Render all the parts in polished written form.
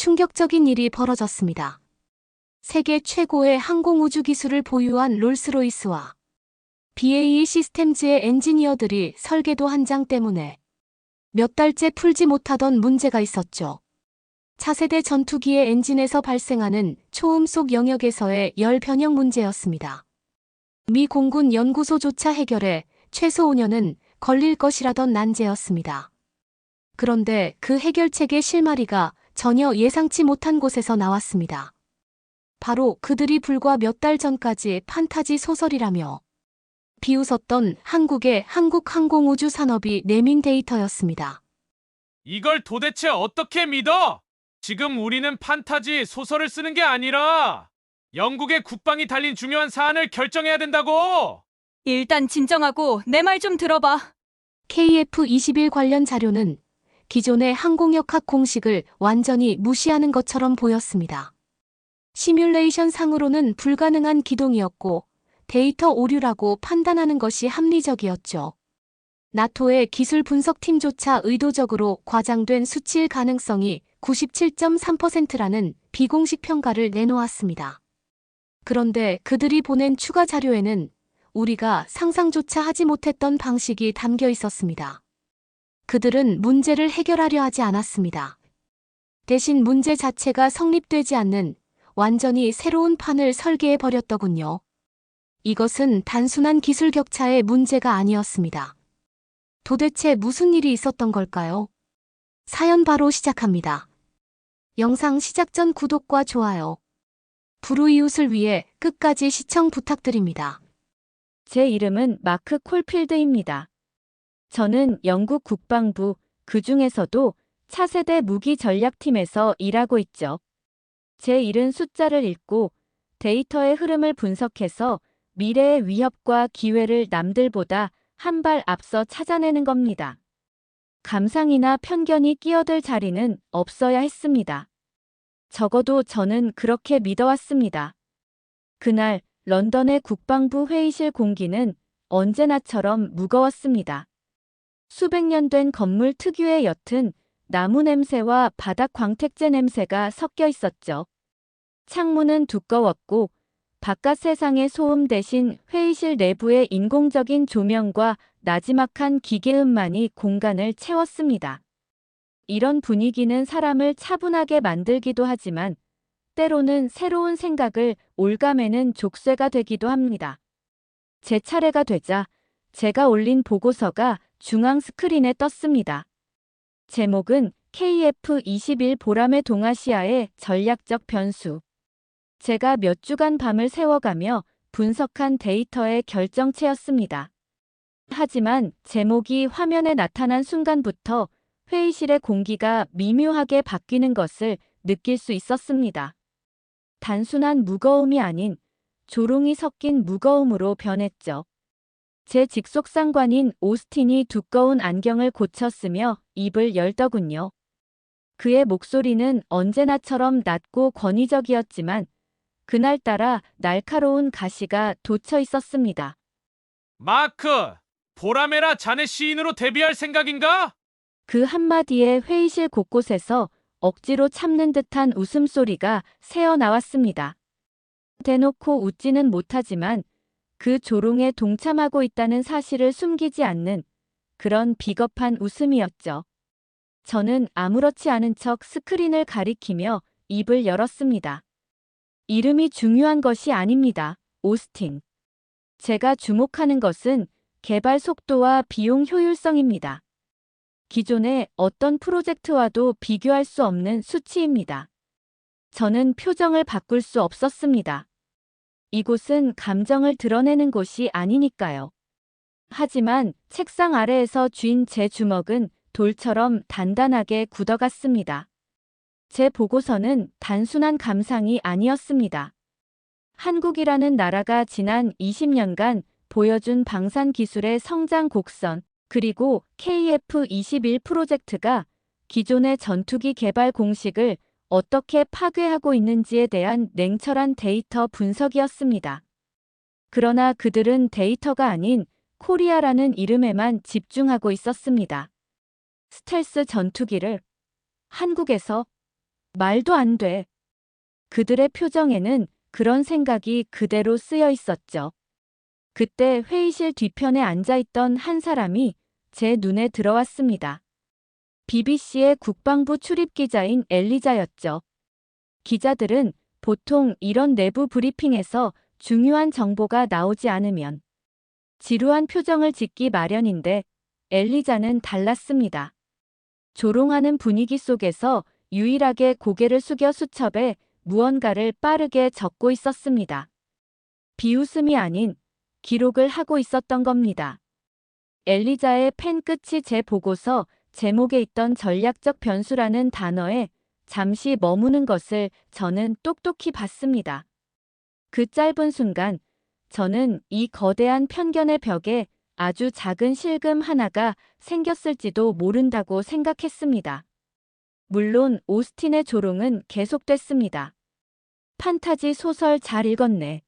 충격적인 일이 벌어졌습니다. 세계 최고의 항공우주 기술을 보유한 롤스로이스와 BAE 시스템즈의 엔지니어들이 설계도 한 장 때문에 몇 달째 풀지 못하던 문제가 있었죠. 차세대 전투기의 엔진에서 발생하는 초음속 영역에서의 열 변형 문제였습니다. 미 공군 연구소조차 해결에 최소 5년은 걸릴 것이라던 난제였습니다. 그런데 그 해결책의 실마리가 전혀 예상치 못한 곳에서 나왔습니다. 바로 그들이 불과 몇 달 전까지 판타지 소설이라며 비웃었던 한국의 한국항공우주 산업이 내민 데이터였습니다. 이걸 도대체 어떻게 믿어? 지금 우리는 판타지 소설을 쓰는 게 아니라 영국의 국방이 달린 중요한 사안을 결정해야 된다고! 일단 진정하고 내 말 좀 들어봐. KF-21 관련 자료는 기존의 항공역학 공식을 완전히 무시하는 것처럼 보였습니다. 시뮬레이션 상으로는 불가능한 기동이었고 데이터 오류라고 판단하는 것이 합리적이었죠. 나토의 기술 분석팀조차 의도적으로 과장된 수치일 가능성이 97.3%라는 비공식 평가를 내놓았습니다. 그런데 그들이 보낸 추가 자료에는 우리가 상상조차 하지 못했던 방식이 담겨 있었습니다. 그들은 문제를 해결하려 하지 않았습니다. 대신 문제 자체가 성립되지 않는 완전히 새로운 판을 설계해 버렸더군요. 이것은 단순한 기술 격차의 문제가 아니었습니다. 도대체 무슨 일이 있었던 걸까요? 사연 바로 시작합니다. 영상 시작 전 구독과 좋아요, 불우이웃을 위해 끝까지 시청 부탁드립니다. 제 이름은 마크 콜필드입니다. 저는 영국 국방부, 그 중에서도 차세대 무기 전략팀에서 일하고 있죠. 제 일은 숫자를 읽고 데이터의 흐름을 분석해서 미래의 위협과 기회를 남들보다 한 발 앞서 찾아내는 겁니다. 감상이나 편견이 끼어들 자리는 없어야 했습니다. 적어도 저는 그렇게 믿어왔습니다. 그날 런던의 국방부 회의실 공기는 언제나처럼 무거웠습니다. 수백 년 된 건물 특유의 옅은 나무 냄새와 바닥 광택제 냄새가 섞여 있었죠. 창문은 두꺼웠고 바깥 세상의 소음 대신 회의실 내부의 인공적인 조명과 나지막한 기계음만이 공간을 채웠습니다. 이런 분위기는 사람을 차분하게 만들기도 하지만 때로는 새로운 생각을 올가매는 족쇄가 되기도 합니다. 제 차례가 되자 제가 올린 보고서가 중앙 스크린에 떴습니다. 제목은 KF-21 보람의 동아시아의 전략적 변수. 제가 몇 주간 밤을 새워가며 분석한 데이터의 결정체였습니다. 하지만 제목이 화면에 나타난 순간부터 회의실의 공기가 미묘하게 바뀌는 것을 느낄 수 있었습니다. 단순한 무거움이 아닌 조롱이 섞인 무거움으로 변했죠. 제 직속 상관인 오스틴이 두꺼운 안경을 고쳤으며 입을 열더군요. 그의 목소리는 언제나처럼 낮고 권위적이었지만 그날따라 날카로운 가시가 돋쳐 있었습니다. 마크! 보라메라 자네 시인으로 데뷔할 생각인가? 그 한마디에 회의실 곳곳에서 억지로 참는 듯한 웃음소리가 새어나왔습니다. 대놓고 웃지는 못하지만 그 조롱에 동참하고 있다는 사실을 숨기지 않는 그런 비겁한 웃음이었죠. 저는 아무렇지 않은 척 스크린을 가리키며 입을 열었습니다. 이름이 중요한 것이 아닙니다, 오스틴. 제가 주목하는 것은 개발 속도와 비용 효율성입니다. 기존의 어떤 프로젝트와도 비교할 수 없는 수치입니다. 저는 표정을 바꿀 수 없었습니다. 이곳은 감정을 드러내는 곳이 아니니까요. 하지만 책상 아래에서 쥔 제 주먹은 돌처럼 단단하게 굳어갔습니다. 제 보고서는 단순한 감상이 아니었습니다. 한국이라는 나라가 지난 20년간 보여준 방산 기술의 성장 곡선, 그리고 KF-21 프로젝트가 기존의 전투기 개발 공식을 어떻게 파괴하고 있는지에 대한 냉철한 데이터 분석이었습니다. 그러나 그들은 데이터가 아닌 코리아라는 이름에만 집중하고 있었습니다. 스텔스 전투기를 한국에서 말도 안 돼. 그들의 표정에는 그런 생각이 그대로 쓰여 있었죠. 그때 회의실 뒤편에 앉아있던 한 사람이 제 눈에 들어왔습니다. BBC의 국방부 출입기자인 엘리자였죠. 기자들은 보통 이런 내부 브리핑에서 중요한 정보가 나오지 않으면 지루한 표정을 짓기 마련인데 엘리자는 달랐습니다. 조롱하는 분위기 속에서 유일하게 고개를 숙여 수첩에 무언가를 빠르게 적고 있었습니다. 비웃음이 아닌 기록을 하고 있었던 겁니다. 엘리자의 펜 끝이 제 보고서 제목에 있던 전략적 변수라는 단어에 잠시 머무는 것을 저는 똑똑히 봤습니다. 그 짧은 순간 저는 이 거대한 편견의 벽에 아주 작은 실금 하나가 생겼을지도 모른다고 생각했습니다. 물론 오스틴의 조롱은 계속됐습니다. 판타지 소설 잘 읽었네.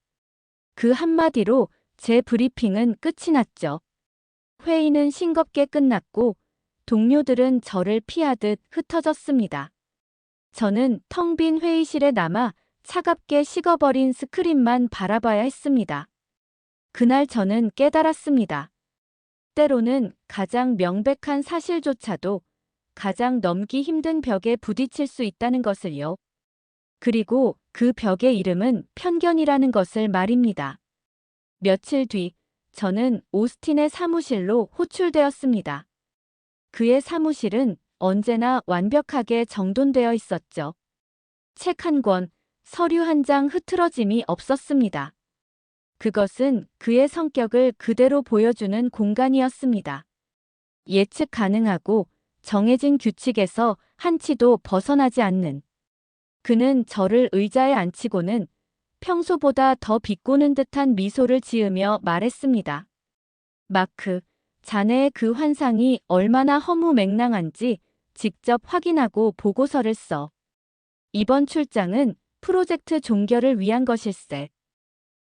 그 한마디로 제 브리핑은 끝이 났죠. 회의는 싱겁게 끝났고 동료들은 저를 피하듯 흩어졌습니다. 저는 텅 빈 회의실에 남아 차갑게 식어버린 스크린만 바라봐야 했습니다. 그날 저는 깨달았습니다. 때로는 가장 명백한 사실조차도 가장 넘기 힘든 벽에 부딪힐 수 있다는 것을요. 그리고 그 벽의 이름은 편견이라는 것을 말입니다. 며칠 뒤 저는 오스틴의 사무실로 호출되었습니다. 그의 사무실은 언제나 완벽하게 정돈되어 있었죠. 책 한 권, 서류 한 장 흐트러짐이 없었습니다. 그것은 그의 성격을 그대로 보여주는 공간이었습니다. 예측 가능하고 정해진 규칙에서 한치도 벗어나지 않는. 그는 저를 의자에 앉히고는 평소보다 더 비꼬는 듯한 미소를 지으며 말했습니다. 마크, 자네의 그 환상이 얼마나 허무맹랑한지 직접 확인하고 보고서를 써. 이번 출장은 프로젝트 종결을 위한 것일세.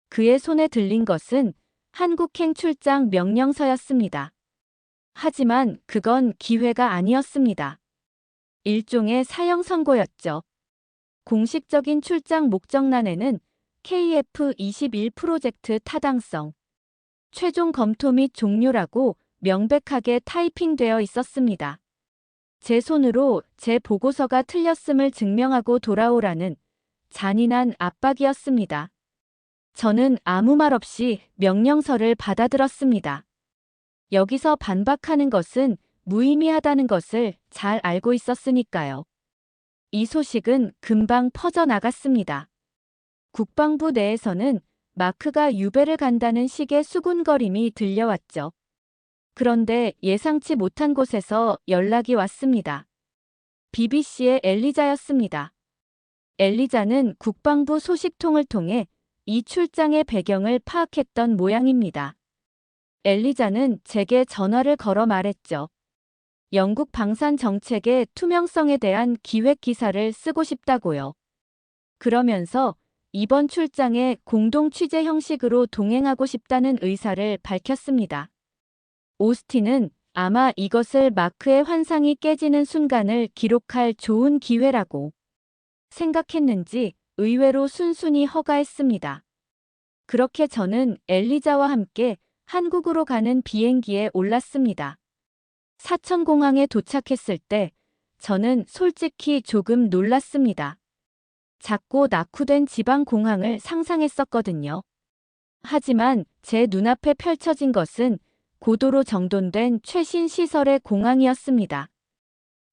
그의 손에 들린 것은 한국행 출장 명령서였습니다. 하지만 그건 기회가 아니었습니다. 일종의 사형 선고였죠. 공식적인 출장 목적란에는 KF-21 프로젝트 타당성, 최종 검토 및 종료라고 명백하게 타이핑되어 있었습니다. 제 손으로 제 보고서가 틀렸음을 증명하고 돌아오라는 잔인한 압박이었습니다. 저는 아무 말 없이 명령서를 받아들었습니다. 여기서 반박하는 것은 무의미하다는 것을 잘 알고 있었으니까요. 이 소식은 금방 퍼져나갔습니다. 국방부 내에서는 마크가 유배를 간다는 식의 수군거림이 들려왔죠. 그런데 예상치 못한 곳에서 연락이 왔습니다. BBC의 엘리자였습니다. 엘리자는 국방부 소식통을 통해 이 출장의 배경을 파악했던 모양입니다. 엘리자는 제게 전화를 걸어 말했죠. 영국 방산 정책의 투명성에 대한 기획 기사를 쓰고 싶다고요. 그러면서 이번 출장에 공동 취재 형식으로 동행하고 싶다는 의사를 밝혔습니다. 오스틴은 아마 이것을 마크의 환상이 깨지는 순간을 기록할 좋은 기회라고 생각했는지 의외로 순순히 허가했습니다. 그렇게 저는 엘리자와 함께 한국으로 가는 비행기에 올랐습니다. 사천공항에 도착했을 때 저는 솔직히 조금 놀랐습니다. 작고 낙후된 지방공항을 상상했었거든요. 하지만 제 눈앞에 펼쳐진 것은 고도로 정돈된 최신 시설의 공항이었습니다.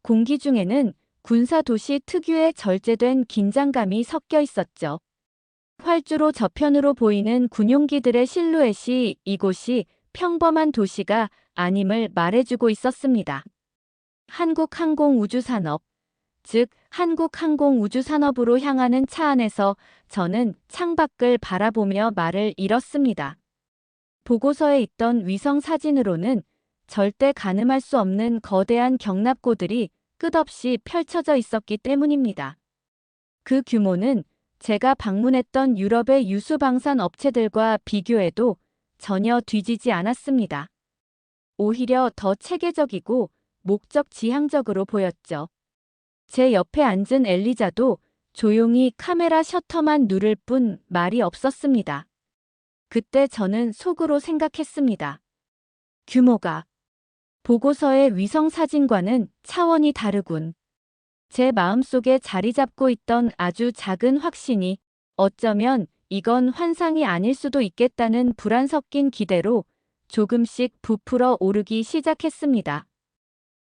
공기 중에는 군사도시 특유의 절제된 긴장감이 섞여 있었죠. 활주로 저편으로 보이는 군용기들의 실루엣이 이곳이 평범한 도시가 아님을 말해주고 있었습니다. 한국항공우주산업, 즉 한국항공우주산업으로 향하는 차 안에서 저는 창밖을 바라보며 말을 잃었습니다. 보고서에 있던 위성 사진으로는 절대 가늠할 수 없는 거대한 경납고들이 끝없이 펼쳐져 있었기 때문입니다. 그 규모는 제가 방문했던 유럽의 유수 방산 업체들과 비교해도 전혀 뒤지지 않았습니다. 오히려 더 체계적이고 목적 지향적으로 보였죠. 제 옆에 앉은 엘리자도 조용히 카메라 셔터만 누를 뿐 말이 없었습니다. 그때 저는 속으로 생각했습니다. 규모가 보고서의 위성 사진과는 차원이 다르군. 제 마음속에 자리 잡고 있던 아주 작은 확신이 어쩌면 이건 환상이 아닐 수도 있겠다는 불안 섞인 기대로 조금씩 부풀어 오르기 시작했습니다.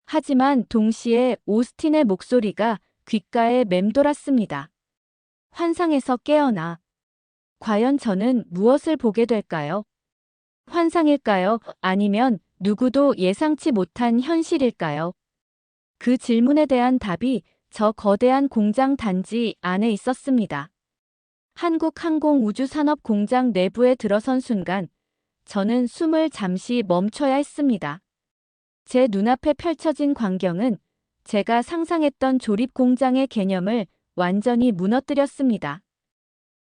하지만 동시에 오스틴의 목소리가 귓가에 맴돌았습니다. 환상에서 깨어나. 과연 저는 무엇을 보게 될까요? 환상일까요? 아니면 누구도 예상치 못한 현실일까요? 그 질문에 대한 답이 저 거대한 공장 단지 안에 있었습니다. 한국항공우주산업공장 내부에 들어선 순간 저는 숨을 잠시 멈춰야 했습니다. 제 눈앞에 펼쳐진 광경은 제가 상상했던 조립공장의 개념을 완전히 무너뜨렸습니다.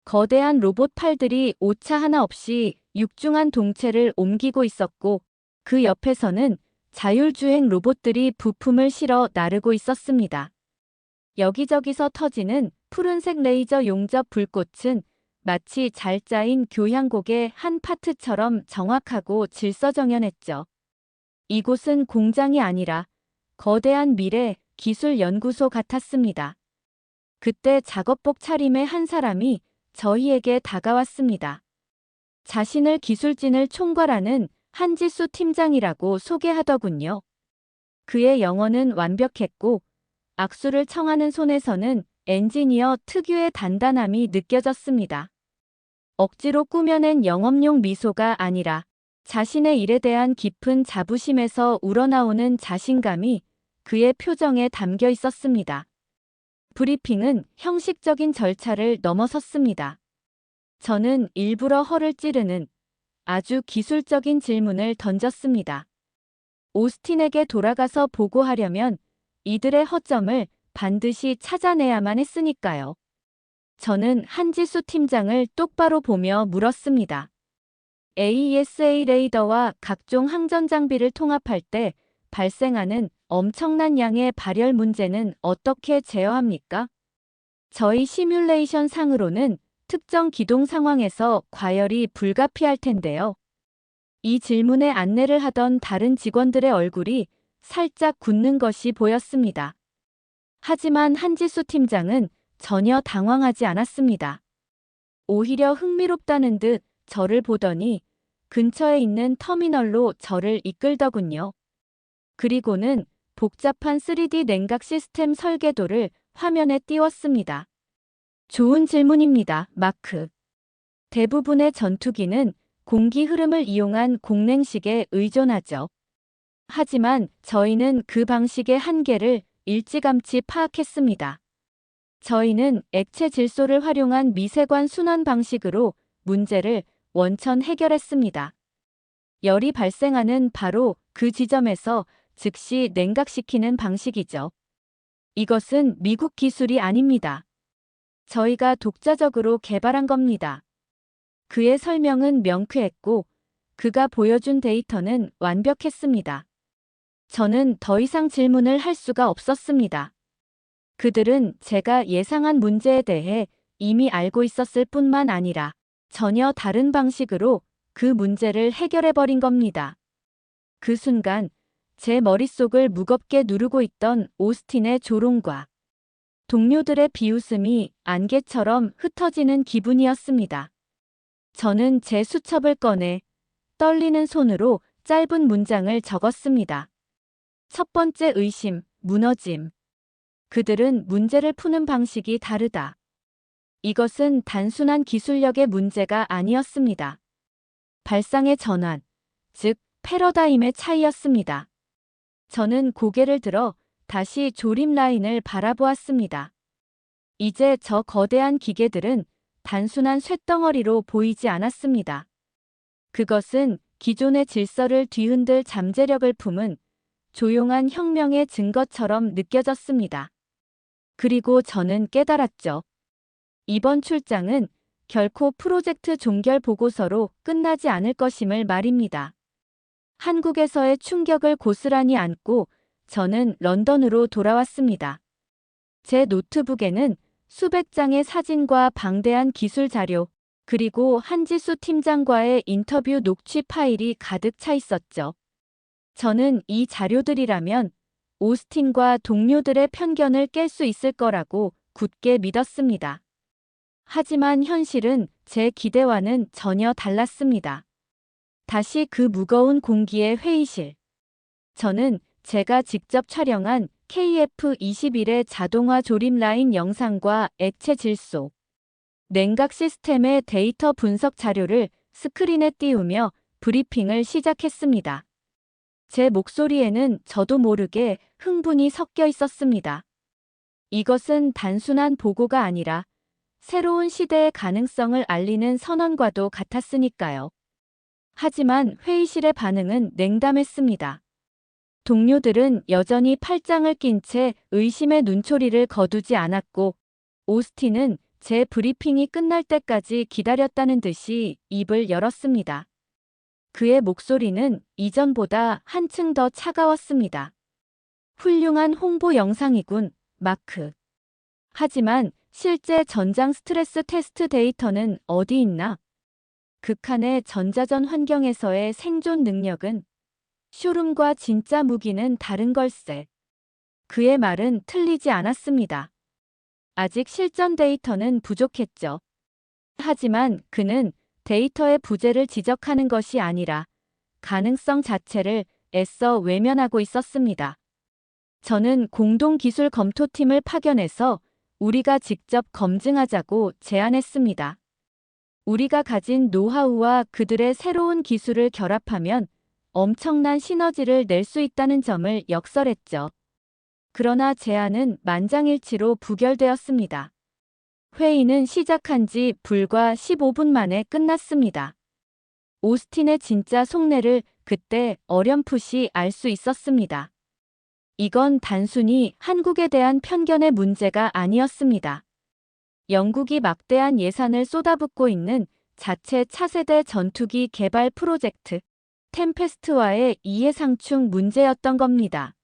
거대한 로봇 팔들이 오차 하나 없이 육중한 동체를 옮기고 있었고 그 옆에서는 자율주행 로봇들이 부품을 실어 나르고 있었습니다. 여기저기서 터지는 푸른색 레이저 용접 불꽃은 마치 잘 짜인 교향곡의 한 파트처럼 정확하고 질서정연했죠. 이곳은 공장이 아니라 거대한 미래 기술 연구소 같았습니다. 그때 작업복 차림의 한 사람이 저희에게 다가왔습니다. 자신을 기술진을 총괄하는 한지수 팀장이라고 소개하더군요. 그의 영어는 완벽했고 악수를 청하는 손에서는 엔지니어 특유의 단단함이 느껴졌습니다. 억지로 꾸며낸 영업용 미소가 아니라 자신의 일에 대한 깊은 자부심에서 우러나오는 자신감이 그의 표정에 담겨 있었습니다. 브리핑은 형식적인 절차를 넘어섰습니다. 저는 일부러 허를 찌르는 아주 기술적인 질문을 던졌습니다. 오스틴에게 돌아가서 보고하려면 이들의 허점을 반드시 찾아내야만 했으니까요. 저는 한지수 팀장을 똑바로 보며 물었습니다. AESA 레이더와 각종 항전 장비를 통합할 때 발생하는 엄청난 양의 발열 문제는 어떻게 제어합니까? 저희 시뮬레이션 상으로는 특정 기동 상황에서 과열이 불가피할 텐데요. 이 질문에 안내를 하던 다른 직원들의 얼굴이 살짝 굳는 것이 보였습니다. 하지만 한지수 팀장은 전혀 당황하지 않았습니다. 오히려 흥미롭다는 듯 저를 보더니 근처에 있는 터미널로 저를 이끌더군요. 그리고는 복잡한 3D 냉각 시스템 설계도를 화면에 띄웠습니다. 좋은 질문입니다, 마크. 대부분의 전투기는 공기 흐름을 이용한 공냉식에 의존하죠. 하지만 저희는 그 방식의 한계를 일찌감치 파악했습니다. 저희는 액체 질소를 활용한 미세관 순환 방식으로 문제를 원천 해결했습니다. 열이 발생하는 바로 그 지점에서 즉시 냉각시키는 방식이죠. 이것은 미국 기술이 아닙니다. 저희가 독자적으로 개발한 겁니다. 그의 설명은 명쾌했고 그가 보여준 데이터는 완벽했습니다. 저는 더 이상 질문을 할 수가 없었습니다. 그들은 제가 예상한 문제에 대해 이미 알고 있었을 뿐만 아니라 전혀 다른 방식으로 그 문제를 해결해버린 겁니다. 그 순간 제 머릿속을 무겁게 누르고 있던 오스틴의 조롱과 동료들의 비웃음이 안개처럼 흩어지는 기분이었습니다. 저는 제 수첩을 꺼내 떨리는 손으로 짧은 문장을 적었습니다. 첫 번째 의심, 무너짐. 그들은 문제를 푸는 방식이 다르다. 이것은 단순한 기술력의 문제가 아니었습니다. 발상의 전환, 즉 패러다임의 차이였습니다. 저는 고개를 들어 다시 조립 라인을 바라보았습니다. 이제 저 거대한 기계들은 단순한 쇳덩어리로 보이지 않았습니다. 그것은 기존의 질서를 뒤흔들 잠재력을 품은 조용한 혁명의 증거처럼 느껴졌습니다. 그리고 저는 깨달았죠. 이번 출장은 결코 프로젝트 종결 보고서로 끝나지 않을 것임을 말입니다. 한국에서의 충격을 고스란히 안고 저는 런던으로 돌아왔습니다. 제 노트북에는 수백 장의 사진과 방대한 기술 자료, 그리고 한지수 팀장과의 인터뷰 녹취 파일이 가득 차 있었죠. 저는 이 자료들이라면 오스틴과 동료들의 편견을 깰 수 있을 거라고 굳게 믿었습니다. 하지만 현실은 제 기대와는 전혀 달랐습니다. 다시 그 무거운 공기의 회의실. 저는 제가 직접 촬영한 KF-21의 자동화 조립 라인 영상과 액체 질소, 냉각 시스템의 데이터 분석 자료를 스크린에 띄우며 브리핑을 시작했습니다. 제 목소리에는 저도 모르게 흥분이 섞여 있었습니다. 이것은 단순한 보고가 아니라 새로운 시대의 가능성을 알리는 선언과도 같았으니까요. 하지만 회의실의 반응은 냉담했습니다. 동료들은 여전히 팔짱을 낀 채 의심의 눈초리를 거두지 않았고, 오스틴은 제 브리핑이 끝날 때까지 기다렸다는 듯이 입을 열었습니다. 그의 목소리는 이전보다 한층 더 차가웠습니다. 훌륭한 홍보 영상이군, 마크. 하지만 실제 전장 스트레스 테스트 데이터는 어디 있나? 극한의 전자전 환경에서의 생존 능력은 쇼룸과 진짜 무기는 다른 걸세. 그의 말은 틀리지 않았습니다. 아직 실전 데이터는 부족했죠. 하지만 그는 데이터의 부재를 지적하는 것이 아니라 가능성 자체를 애써 외면하고 있었습니다. 저는 공동기술 검토팀을 파견해서 우리가 직접 검증하자고 제안했습니다. 우리가 가진 노하우와 그들의 새로운 기술을 결합하면 엄청난 시너지를 낼 수 있다는 점을 역설했죠. 그러나 제안은 만장일치로 부결되었습니다. 회의는 시작한 지 불과 15분 만에 끝났습니다. 오스틴의 진짜 속내를 그때 어렴풋이 알 수 있었습니다. 이건 단순히 한국에 대한 편견의 문제가 아니었습니다. 영국이 막대한 예산을 쏟아붓고 있는 자체 차세대 전투기 개발 프로젝트 템페스트와의 이해상충 문제였던 겁니다.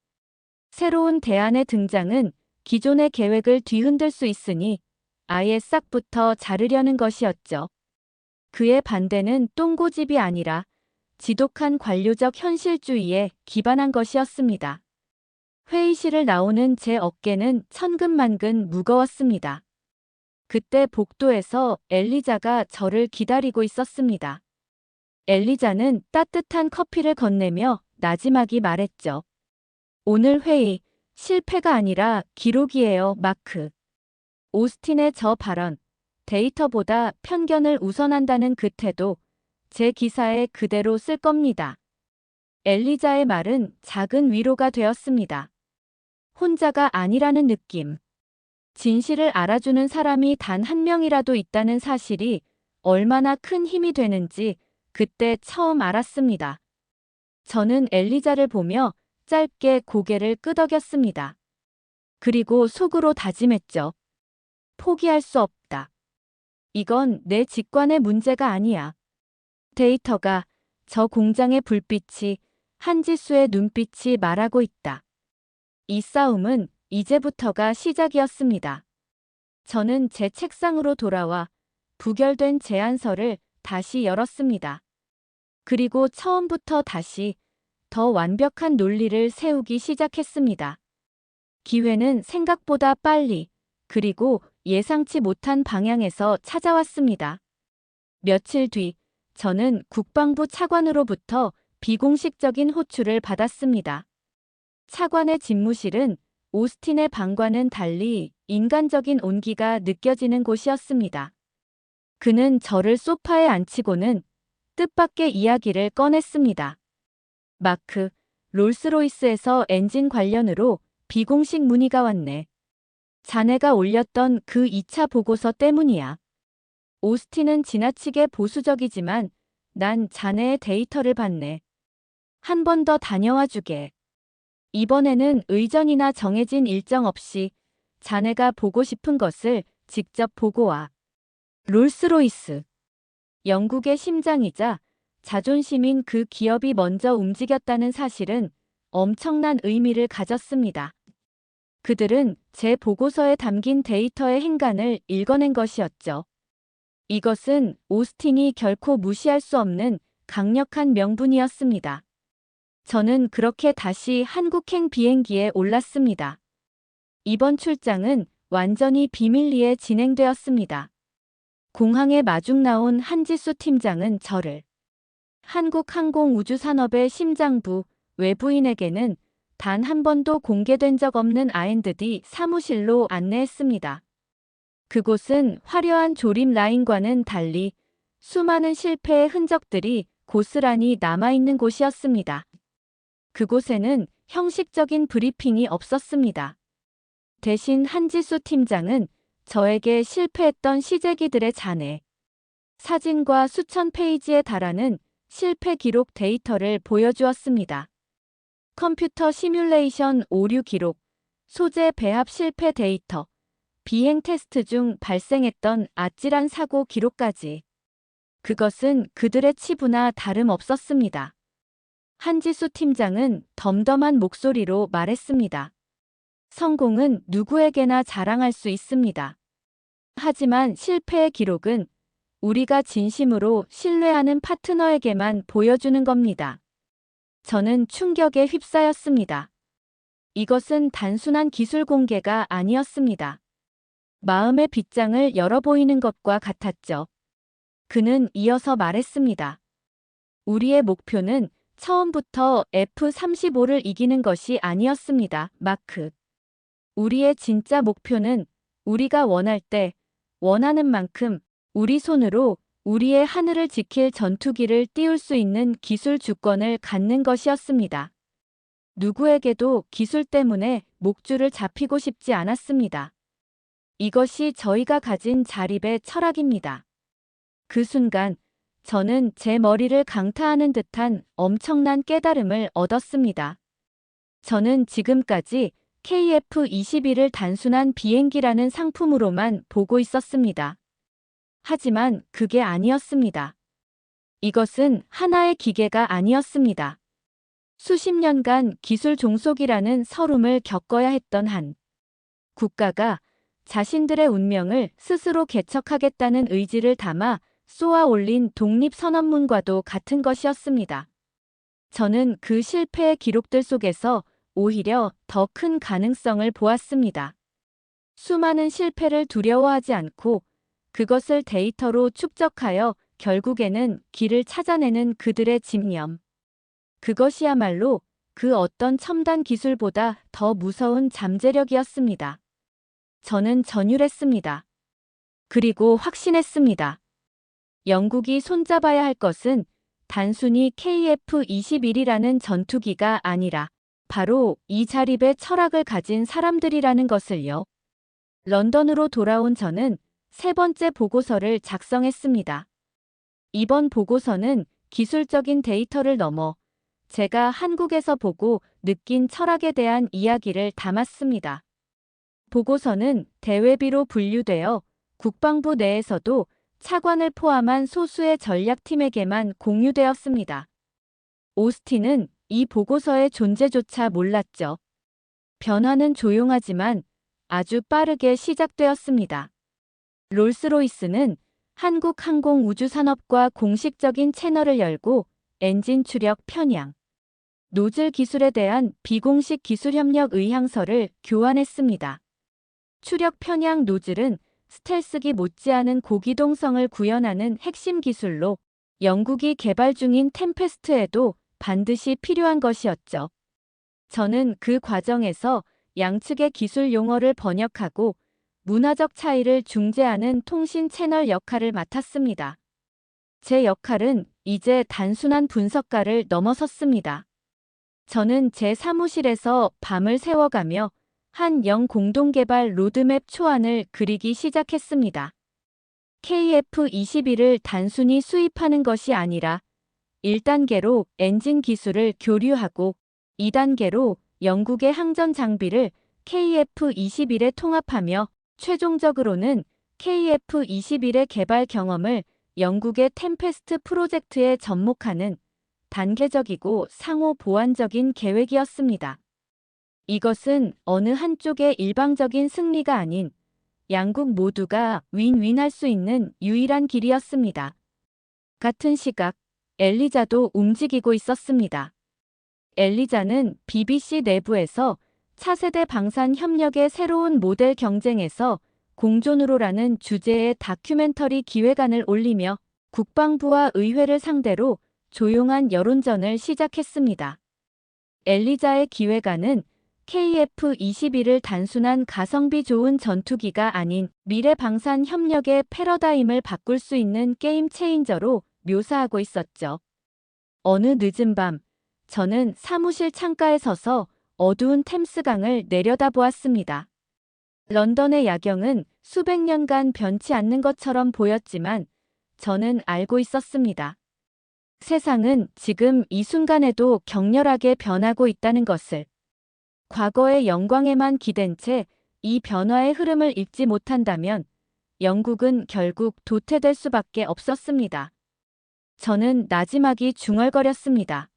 새로운 대안의 등장은 기존의 계획을 뒤흔들 수 있으니 아예 싹부터 자르려는 것이었죠. 그의 반대는 똥고집이 아니라 지독한 관료적 현실주의에 기반한 것이었습니다. 회의실을 나오는 제 어깨는 천근만근 무거웠습니다. 그때 복도에서 엘리자가 저를 기다리고 있었습니다. 엘리자는 따뜻한 커피를 건네며 나지막이 말했죠. 오늘 회의, 실패가 아니라 기록이에요, 마크. 오스틴의 저 발언, 데이터보다 편견을 우선한다는 그 태도, 제 기사에 그대로 쓸 겁니다. 엘리자의 말은 작은 위로가 되었습니다. 혼자가 아니라는 느낌. 진실을 알아주는 사람이 단 한 명이라도 있다는 사실이 얼마나 큰 힘이 되는지 그때 처음 알았습니다. 저는 엘리자를 보며 짧게 고개를 끄덕였습니다. 그리고 속으로 다짐했죠. 포기할 수 없다. 이건 내 직관의 문제가 아니야. 데이터가, 저 공장의 불빛이, 한지수의 눈빛이 말하고 있다. 이 싸움은 이제부터가 시작이었습니다. 저는 제 책상으로 돌아와 부결된 제안서를 다시 열었습니다. 그리고 처음부터 다시 더 완벽한 논리를 세우기 시작했습니다. 기회는 생각보다 빨리, 그리고 예상치 못한 방향에서 찾아왔습니다. 며칠 뒤, 저는 국방부 차관으로부터 비공식적인 호출을 받았습니다. 차관의 집무실은 오스틴의 방과는 달리 인간적인 온기가 느껴지는 곳이었습니다. 그는 저를 소파에 앉히고는 뜻밖의 이야기를 꺼냈습니다. 마크, 롤스로이스에서 엔진 관련으로 비공식 문의가 왔네. 자네가 올렸던 그 2차 보고서 때문이야. 오스틴은 지나치게 보수적이지만 난 자네의 데이터를 봤네. 한 번 더 다녀와 주게. 이번에는 의전이나 정해진 일정 없이 자네가 보고 싶은 것을 직접 보고 와. 롤스로이스. 영국의 심장이자 자존심인 그 기업이 먼저 움직였다는 사실은 엄청난 의미를 가졌습니다. 그들은 제 보고서에 담긴 데이터의 행간을 읽어낸 것이었죠. 이것은 오스틴이 결코 무시할 수 없는 강력한 명분이었습니다. 저는 그렇게 다시 한국행 비행기에 올랐습니다. 이번 출장은 완전히 비밀리에 진행되었습니다. 공항에 마중 나온 한지수 팀장은 저를 한국항공우주산업의 심장부 외부인에게는 단 한 번도 공개된 적 없는 R&D 사무실로 안내했습니다. 그곳은 화려한 조립 라인과는 달리 수많은 실패의 흔적들이 고스란히 남아있는 곳이었습니다. 그곳에는 형식적인 브리핑이 없었습니다. 대신 한지수 팀장은 저에게 실패했던 시제기들의 잔해, 사진과 수천 페이지에 달하는 실패 기록 데이터를 보여주었습니다. 컴퓨터 시뮬레이션 오류 기록, 소재 배합 실패 데이터, 비행 테스트 중 발생했던 아찔한 사고 기록까지. 그것은 그들의 치부나 다름없었습니다. 한지수 팀장은 덤덤한 목소리로 말했습니다. 성공은 누구에게나 자랑할 수 있습니다. 하지만 실패의 기록은 우리가 진심으로 신뢰하는 파트너에게만 보여주는 겁니다. 저는 충격에 휩싸였습니다. 이것은 단순한 기술 공개가 아니었습니다. 마음의 빗장을 열어 보이는 것과 같았죠. 그는 이어서 말했습니다. 우리의 목표는 처음부터 F-35를 이기는 것이 아니었습니다, 마크. 우리의 진짜 목표는 우리가 원할 때, 원하는 만큼 우리 손으로 우리의 하늘을 지킬 전투기를 띄울 수 있는 기술 주권을 갖는 것이었습니다. 누구에게도 기술 때문에 목줄을 잡히고 싶지 않았습니다. 이것이 저희가 가진 자립의 철학입니다. 그 순간 저는 제 머리를 강타하는 듯한 엄청난 깨달음을 얻었습니다. 저는 지금까지 KF-21을 단순한 비행기라는 상품으로만 보고 있었습니다. 하지만 그게 아니었습니다. 이것은 하나의 기계가 아니었습니다. 수십 년간 기술 종속이라는 서름을 겪어야 했던 한 국가가 자신들의 운명을 스스로 개척하겠다는 의지를 담아 쏘아 올린 독립선언문과도 같은 것이었습니다. 저는 그 실패의 기록들 속에서 오히려 더 큰 가능성을 보았습니다. 수많은 실패를 두려워하지 않고 그것을 데이터로 축적하여 결국에는 길을 찾아내는 그들의 집념. 그것이야말로 그 어떤 첨단 기술보다 더 무서운 잠재력이었습니다. 저는 전율했습니다. 그리고 확신했습니다. 영국이 손잡아야 할 것은 단순히 KF-21이라는 전투기가 아니라 바로 이 자립의 철학을 가진 사람들이라는 것을요. 런던으로 돌아온 저는 세 번째 보고서를 작성했습니다. 이번 보고서는 기술적인 데이터를 넘어 제가 한국에서 보고 느낀 철학에 대한 이야기를 담았습니다. 보고서는 대외비로 분류되어 국방부 내에서도 차관을 포함한 소수의 전략팀에게만 공유되었습니다. 오스틴은 이 보고서의 존재조차 몰랐죠. 변화는 조용하지만 아주 빠르게 시작되었습니다. 롤스로이스는 한국항공우주산업과 공식적인 채널을 열고 엔진 추력 편향, 노즐 기술에 대한 비공식 기술 협력 의향서를 교환했습니다. 추력 편향 노즐은 스텔스기 못지않은 고기동성을 구현하는 핵심 기술로 영국이 개발 중인 템페스트에도 반드시 필요한 것이었죠. 저는 그 과정에서 양측의 기술 용어를 번역하고 문화적 차이를 중재하는 통신 채널 역할을 맡았습니다. 제 역할은 이제 단순한 분석가를 넘어섰습니다. 저는 제 사무실에서 밤을 새워가며 한 공동개발 로드맵 초안을 그리기 시작했습니다. KF-21을 단순히 수입하는 것이 아니라 1단계로 엔진 기술을 교류하고 2단계로 영국의 항전 장비를 KF-21에 통합하며 최종적으로는 KF-21의 개발 경험을 영국의 템페스트 프로젝트에 접목하는 단계적이고 상호 보완적인 계획이었습니다. 이것은 어느 한쪽의 일방적인 승리가 아닌 양국 모두가 윈윈할 수 있는 유일한 길이었습니다. 같은 시각, 엘리자도 움직이고 있었습니다. 엘리자는 BBC 내부에서 차세대 방산 협력의 새로운 모델 경쟁에서 공존으로라는 주제의 다큐멘터리 기획안을 올리며 국방부와 의회를 상대로 조용한 여론전을 시작했습니다. 엘리자의 기획안은 KF-21을 단순한 가성비 좋은 전투기가 아닌 미래 방산 협력의 패러다임을 바꿀 수 있는 게임 체인저로 묘사하고 있었죠. 어느 늦은 밤, 저는 사무실 창가에 서서 어두운 템스강을 내려다보았습니다. 런던의 야경은 수백 년간 변치 않는 것처럼 보였지만 저는 알고 있었습니다. 세상은 지금 이 순간에도 격렬하게 변하고 있다는 것을. 과거의 영광에만 기댄 채 이 변화의 흐름을 읽지 못한다면 영국은 결국 도태될 수밖에 없었습니다. 저는 나지막이 중얼거렸습니다.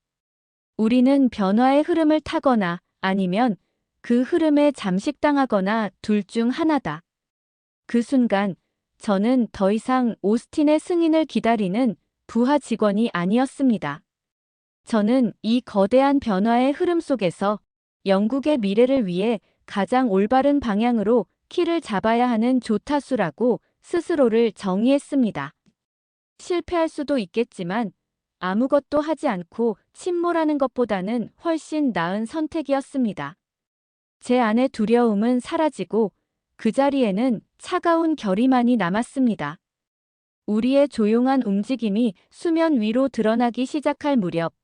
우리는 변화의 흐름을 타거나 아니면 그 흐름에 잠식당하거나 둘 중 하나다. 그 순간 저는 더 이상 오스틴의 승인을 기다리는 부하 직원이 아니었습니다. 저는 이 거대한 변화의 흐름 속에서 영국의 미래를 위해 가장 올바른 방향으로 키를 잡아야 하는 조타수라고 스스로를 정의했습니다. 실패할 수도 있겠지만 아무것도 하지 않고 침몰하는 것보다는 훨씬 나은 선택이었습니다. 제 안의 두려움은 사라지고 그 자리에는 차가운 결의만이 남았습니다. 우리의 조용한 움직임이 수면 위로 드러나기 시작할 무렵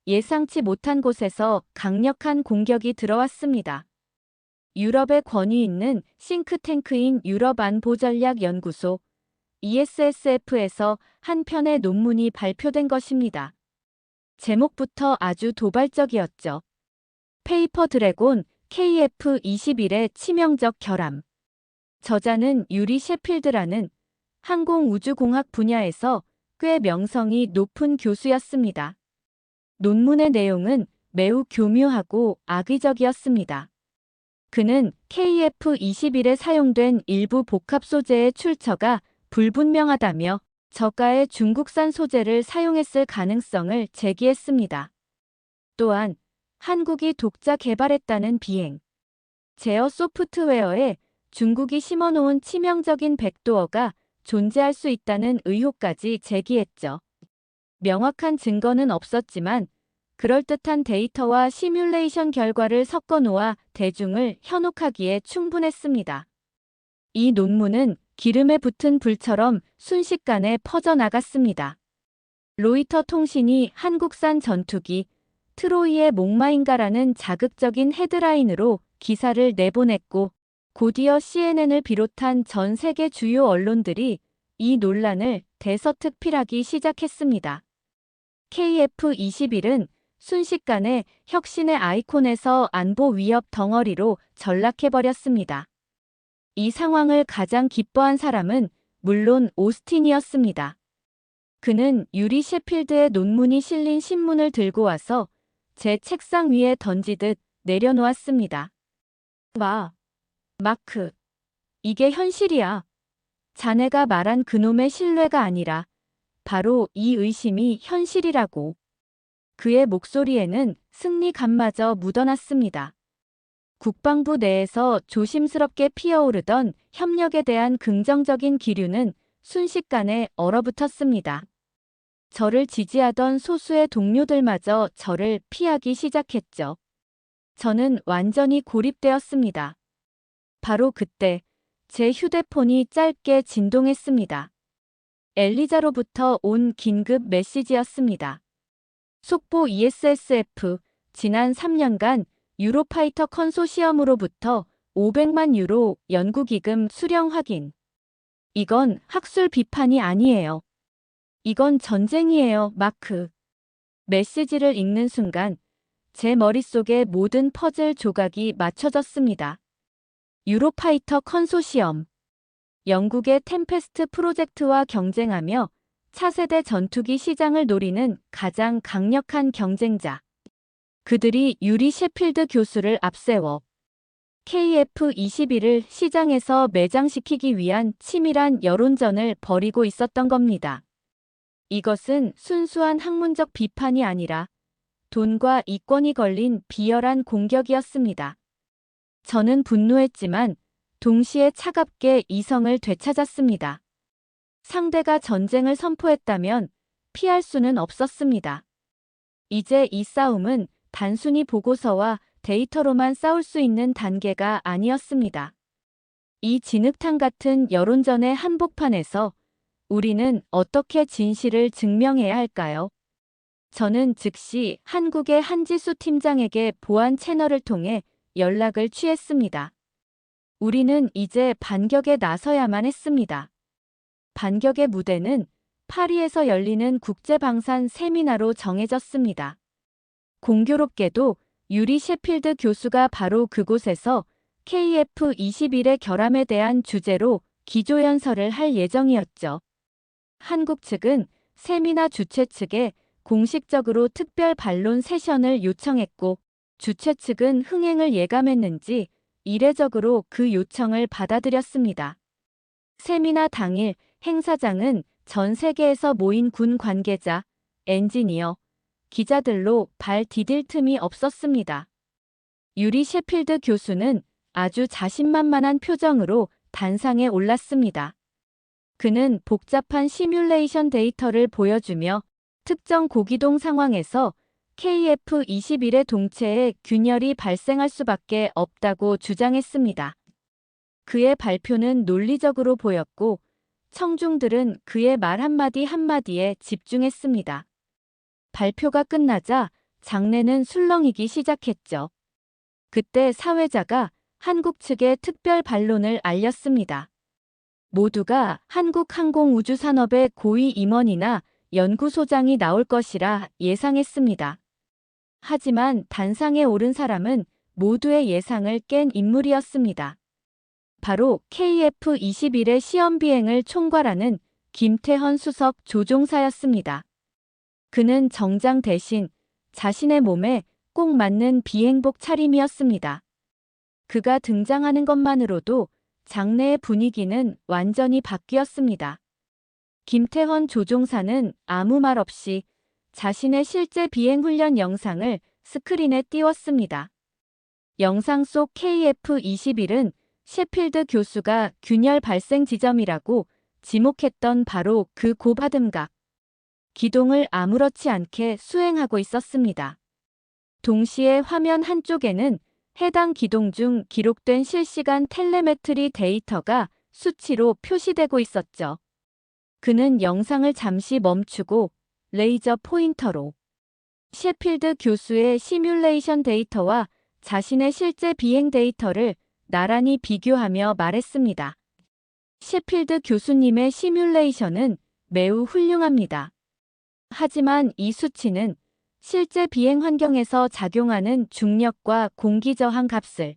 예상치 못한 곳에서 강력한 공격이 들어왔습니다. 유럽의 권위 있는 싱크탱크인 유럽안보전략연구소 ESSF에서 한 편의 논문이 발표된 것입니다. 제목부터 아주 도발적이었죠. 페이퍼 드래곤 KF-21의 치명적 결함. 저자는 유리 셰필드라는 항공우주공학 분야에서 꽤 명성이 높은 교수였습니다. 논문의 내용은 매우 교묘하고 악의적이었습니다. 그는 KF-21에 사용된 일부 복합 소재의 출처가 불분명하다며 저가의 중국산 소재를 사용했을 가능성을 제기했습니다. 또한 한국이 독자 개발했다는 비행 제어 소프트웨어에 중국이 심어놓은 치명적인 백도어가 존재할 수 있다는 의혹까지 제기했죠. 명확한 증거는 없었지만 그럴듯한 데이터와 시뮬레이션 결과를 섞어 놓아 대중을 현혹하기에 충분했습니다. 이 논문은 기름에 붙은 불처럼 순식간에 퍼져나갔습니다. 로이터 통신이 한국산 전투기 트로이의 목마인가라는 자극적인 헤드라인으로 기사를 내보냈고 곧이어 CNN을 비롯한 전 세계 주요 언론들이 이 논란을 대서특필하기 시작했습니다. KF-21은 순식간에 혁신의 아이콘에서 안보 위협 덩어리로 전락해버렸습니다. 이 상황을 가장 기뻐한 사람은 물론 오스틴이었습니다. 그는 유리 셰필드의 논문이 실린 신문을 들고 와서 제 책상 위에 던지듯 내려놓았습니다. 와, 마크. 이게 현실이야. 자네가 말한 그놈의 신뢰가 아니라 바로 이 의심이 현실이라고. 그의 목소리에는 승리감마저 묻어났습니다. 국방부 내에서 조심스럽게 피어오르던 협력에 대한 긍정적인 기류는 순식간에 얼어붙었습니다. 저를 지지하던 소수의 동료들마저 저를 피하기 시작했죠. 저는 완전히 고립되었습니다. 바로 그때 제 휴대폰이 짧게 진동했습니다. 엘리자로부터 온 긴급 메시지였습니다. 속보 ESSF, 지난 3년간 유로파이터 컨소시엄으로부터 500만 유로 연구기금 수령 확인. 이건 학술 비판이 아니에요. 이건 전쟁이에요, 마크. 메시지를 읽는 순간 제 머릿속의 모든 퍼즐 조각이 맞춰졌습니다. 유로파이터 컨소시엄. 영국의 템페스트 프로젝트와 경쟁하며 차세대 전투기 시장을 노리는 가장 강력한 경쟁자. 그들이 유리 셰필드 교수를 앞세워 KF-21을 시장에서 매장시키기 위한 치밀한 여론전을 벌이고 있었던 겁니다. 이것은 순수한 학문적 비판이 아니라 돈과 이권이 걸린 비열한 공격이었습니다. 저는 분노했지만 동시에 차갑게 이성을 되찾았습니다. 상대가 전쟁을 선포했다면 피할 수는 없었습니다. 이제 이 싸움은 단순히 보고서와 데이터로만 싸울 수 있는 단계가 아니었습니다. 이 진흙탕 같은 여론전의 한복판에서 우리는 어떻게 진실을 증명해야 할까요? 저는 즉시 한국의 한지수 팀장에게 보안 채널을 통해 연락을 취했습니다. 우리는 이제 반격에 나서야만 했습니다. 반격의 무대는 파리에서 열리는 국제방산 세미나로 정해졌습니다. 공교롭게도 유리 셰필드 교수가 바로 그곳에서 KF-21의 결함에 대한 주제로 기조연설을 할 예정이었죠. 한국 측은 세미나 주최 측에 공식적으로 특별 반론 세션을 요청했고 주최 측은 흥행을 예감했는지 이례적으로 그 요청을 받아들였습니다. 세미나 당일 행사장은 전 세계에서 모인 군 관계자, 엔지니어, 기자들로 발 디딜 틈이 없었습니다. 유리 셰필드 교수는 아주 자신만만한 표정으로 단상에 올랐습니다. 그는 복잡한 시뮬레이션 데이터를 보여주며 특정 고기동 상황에서 KF-21의 동체에 균열이 발생할 수밖에 없다고 주장했습니다. 그의 발표는 논리적으로 보였고 청중들은 그의 말 한마디 한마디에 집중했습니다. 발표가 끝나자 장내는 술렁이기 시작했죠. 그때 사회자가 한국 측에 특별 반론을 알렸습니다. 모두가 한국항공우주산업의 고위 임원이나 연구소장이 나올 것이라 예상했습니다. 하지만 단상에 오른 사람은 모두의 예상을 깬 인물이었습니다. 바로 KF-21의 시험 비행을 총괄하는 김태헌 수석 조종사였습니다. 그는 정장 대신 자신의 몸에 꼭 맞는 비행복 차림이었습니다. 그가 등장하는 것만으로도 장내의 분위기는 완전히 바뀌었습니다. 김태헌 조종사는 아무 말 없이 자신의 실제 비행 훈련 영상을 스크린에 띄웠습니다. 영상 속 KF-21은 셰필드 교수가 균열 발생 지점이라고 지목했던 바로 그 고받음각 기동을 아무렇지 않게 수행하고 있었습니다. 동시에 화면 한쪽에는 해당 기동 중 기록된 실시간 텔레메트리 데이터가 수치로 표시되고 있었죠. 그는 영상을 잠시 멈추고 레이저 포인터로 셰필드 교수의 시뮬레이션 데이터와 자신의 실제 비행 데이터를 나란히 비교하며 말했습니다. 셰필드 교수님의 시뮬레이션은 매우 훌륭합니다. 하지만 이 수치는 실제 비행 환경에서 작용하는 중력과 공기 저항 값을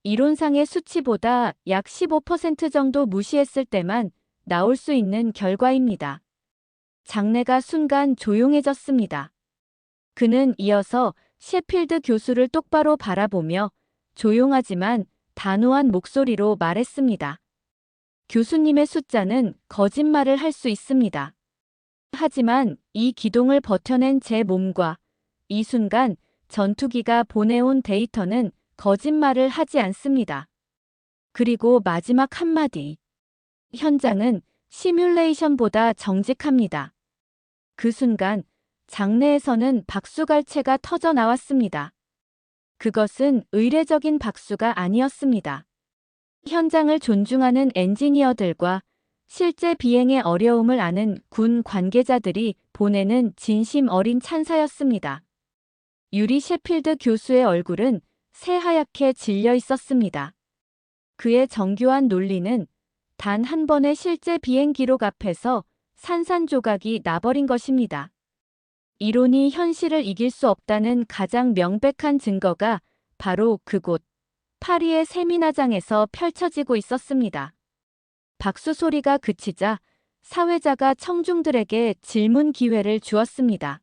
이론상의 수치보다 약 15% 정도 무시했을 때만 나올 수 있는 결과입니다. 장내가 순간 조용해졌습니다. 그는 이어서 셰필드 교수를 똑바로 바라보며 조용하지만 단호한 목소리로 말했습니다. 교수님의 숫자는 거짓말을 할 수 있습니다. 하지만 이 기동을 버텨낸 제 몸과 이 순간 전투기가 보내온 데이터는 거짓말을 하지 않습니다. 그리고 마지막 한마디. 현장은 시뮬레이션보다 정직합니다. 그 순간 장내에서는 박수갈채가 터져 나왔습니다. 그것은 의례적인 박수가 아니었습니다. 현장을 존중하는 엔지니어들과 실제 비행의 어려움을 아는 군 관계자들이 보내는 진심 어린 찬사였습니다. 유리 셰필드 교수의 얼굴은 새하얗게 질려 있었습니다. 그의 정교한 논리는 단 한 번의 실제 비행 기록 앞에서 산산조각이 나버린 것입니다. 이론이 현실을 이길 수 없다는 가장 명백한 증거가 바로 그곳 파리의 세미나장에서 펼쳐지고 있었습니다. 박수 소리가 그치자 사회자가 청중들에게 질문 기회를 주었습니다.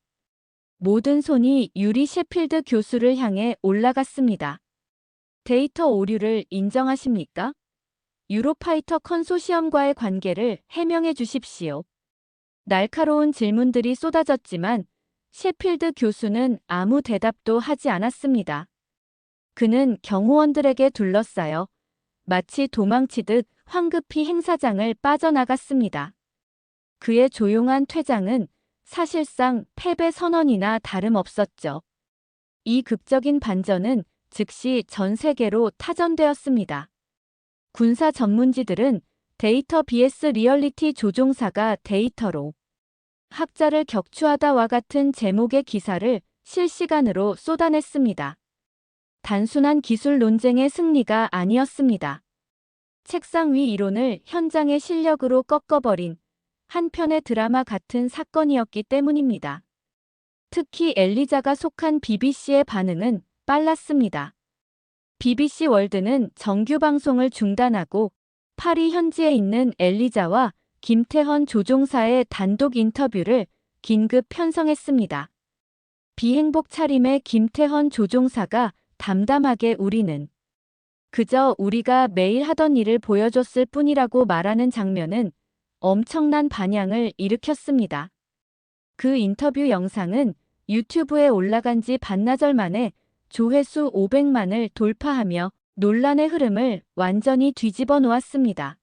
모든 손이 유리 셰필드 교수를 향해 올라갔습니다. 데이터 오류를 인정하십니까? 유로파이터 컨소시엄과의 관계를 해명해 주십시오. 날카로운 질문들이 쏟아졌지만 셰필드 교수는 아무 대답도 하지 않았습니다. 그는 경호원들에게 둘러싸여 마치 도망치듯 황급히 행사장을 빠져나갔습니다. 그의 조용한 퇴장은 사실상 패배 선언이나 다름없었죠. 이 극적인 반전은 즉시 전 세계로 타전되었습니다. 군사 전문지들은 데이터 vs 리얼리티 조종사가 데이터로 학자를 격추하다와 같은 제목의 기사를 실시간으로 쏟아냈습니다. 단순한 기술 논쟁의 승리가 아니었습니다. 책상 위 이론을 현장의 실력으로 꺾어버린 한 편의 드라마 같은 사건이었기 때문입니다. 특히 엘리자가 속한 BBC의 반응은 빨랐습니다. BBC 월드는 정규 방송을 중단하고 파리 현지에 있는 엘리자와 김태헌 조종사의 단독 인터뷰를 긴급 편성했습니다. 비행복 차림의 김태헌 조종사가 담담하게 우리는 그저 우리가 매일 하던 일을 보여줬을 뿐이라고 말하는 장면은 엄청난 반향을 일으켰습니다. 그 인터뷰 영상은 유튜브에 올라간 지 반나절 만에 조회수 500만을 돌파하며 논란의 흐름을 완전히 뒤집어 놓았습니다.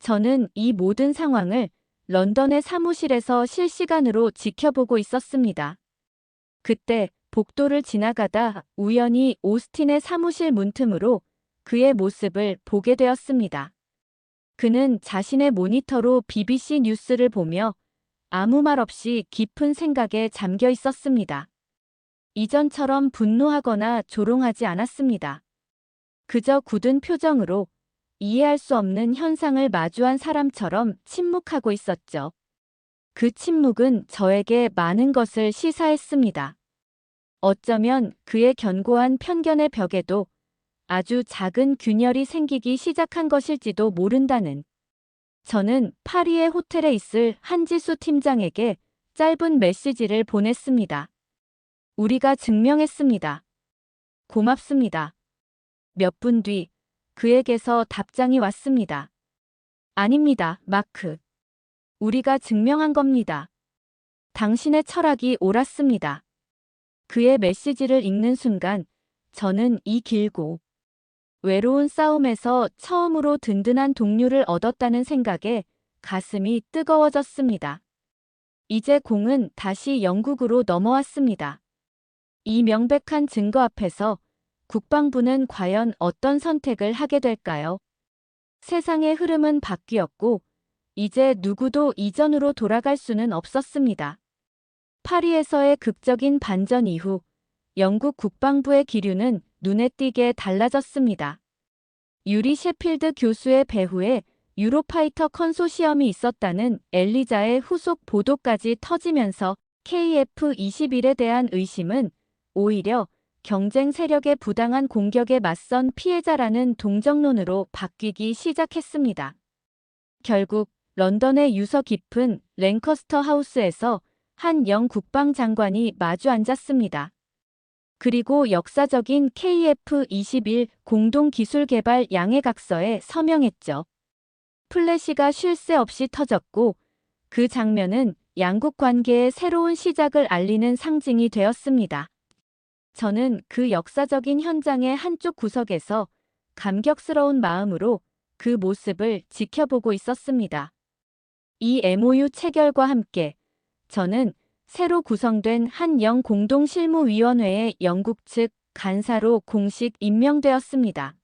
저는 이 모든 상황을 런던의 사무실에서 실시간으로 지켜보고 있었습니다. 그때 복도를 지나가다 우연히 오스틴의 사무실 문틈으로 그의 모습을 보게 되었습니다. 그는 자신의 모니터로 BBC 뉴스를 보며 아무 말 없이 깊은 생각에 잠겨 있었습니다. 이전처럼 분노하거나 조롱하지 않았습니다. 그저 굳은 표정으로 이해할 수 없는 현상을 마주한 사람처럼 침묵하고 있었죠. 그 침묵은 저에게 많은 것을 시사했습니다. 어쩌면 그의 견고한 편견의 벽에도 아주 작은 균열이 생기기 시작한 것일지도 모른다는. 저는 파리의 호텔에 있을 한지수 팀장에게 짧은 메시지를 보냈습니다. 우리가 증명했습니다. 고맙습니다. 몇 분 뒤 그에게서 답장이 왔습니다. 아닙니다, 마크. 우리가 증명한 겁니다. 당신의 철학이 옳았습니다. 그의 메시지를 읽는 순간 저는 이 길고 외로운 싸움에서 처음으로 든든한 동료를 얻었다는 생각에 가슴이 뜨거워졌습니다. 이제 공은 다시 영국으로 넘어왔습니다. 이 명백한 증거 앞에서 국방부는 과연 어떤 선택을 하게 될까요? 세상의 흐름은 바뀌었고 이제 누구도 이전으로 돌아갈 수는 없었습니다. 파리에서의 극적인 반전 이후 영국 국방부의 기류는 눈에 띄게 달라졌습니다. 유리 셰필드 교수의 배후에 유로파이터 컨소시엄이 있었다는 엘리자의 후속 보도까지 터지면서 KF-21에 대한 의심은 오히려 경쟁 세력의 부당한 공격에 맞선 피해자라는 동정론으로 바뀌기 시작했습니다. 결국 런던의 유서 깊은 랭커스터 하우스에서 한 영 국방장관이 마주 앉았습니다. 그리고 역사적인 KF-21 공동기술개발 양해각서에 서명했죠. 플래시가 쉴 새 없이 터졌고 그 장면은 양국 관계의 새로운 시작을 알리는 상징이 되었습니다. 저는 그 역사적인 현장의 한쪽 구석에서 감격스러운 마음으로 그 모습을 지켜보고 있었습니다. 이 MOU 체결과 함께 저는 새로 구성된 한영 공동실무위원회의 영국 측 간사로 공식 임명되었습니다.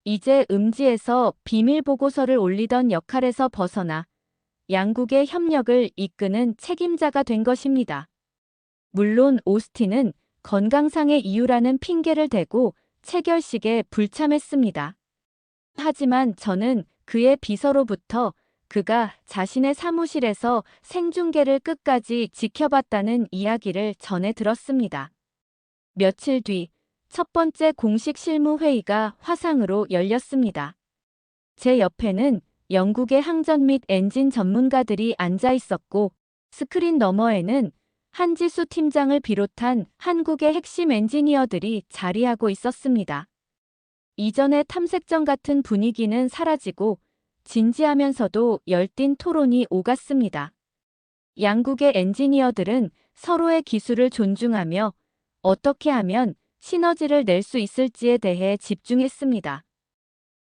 이제 음지에서 비밀 보고서를 올리던 역할에서 벗어나 양국의 협력을 이끄는 책임자가 된 것입니다. 물론 오스틴은 건강상의 이유라는 핑계를 대고 체결식에 불참했습니다. 하지만 저는 그의 비서로부터 그가 자신의 사무실에서 생중계를 끝까지 지켜봤다는 이야기를 전해 들었습니다. 며칠 뒤 첫 번째 공식 실무회의가 화상으로 열렸습니다. 제 옆에는 영국의 항전 및 엔진 전문가들이 앉아 있었고 스크린 너머에는 한지수 팀장을 비롯한 한국의 핵심 엔지니어들이 자리하고 있었습니다. 이전의 탐색전 같은 분위기는 사라지고 진지하면서도 열띤 토론이 오갔습니다. 양국의 엔지니어들은 서로의 기술을 존중하며 어떻게 하면 시너지를 낼 수 있을지에 대해 집중했습니다.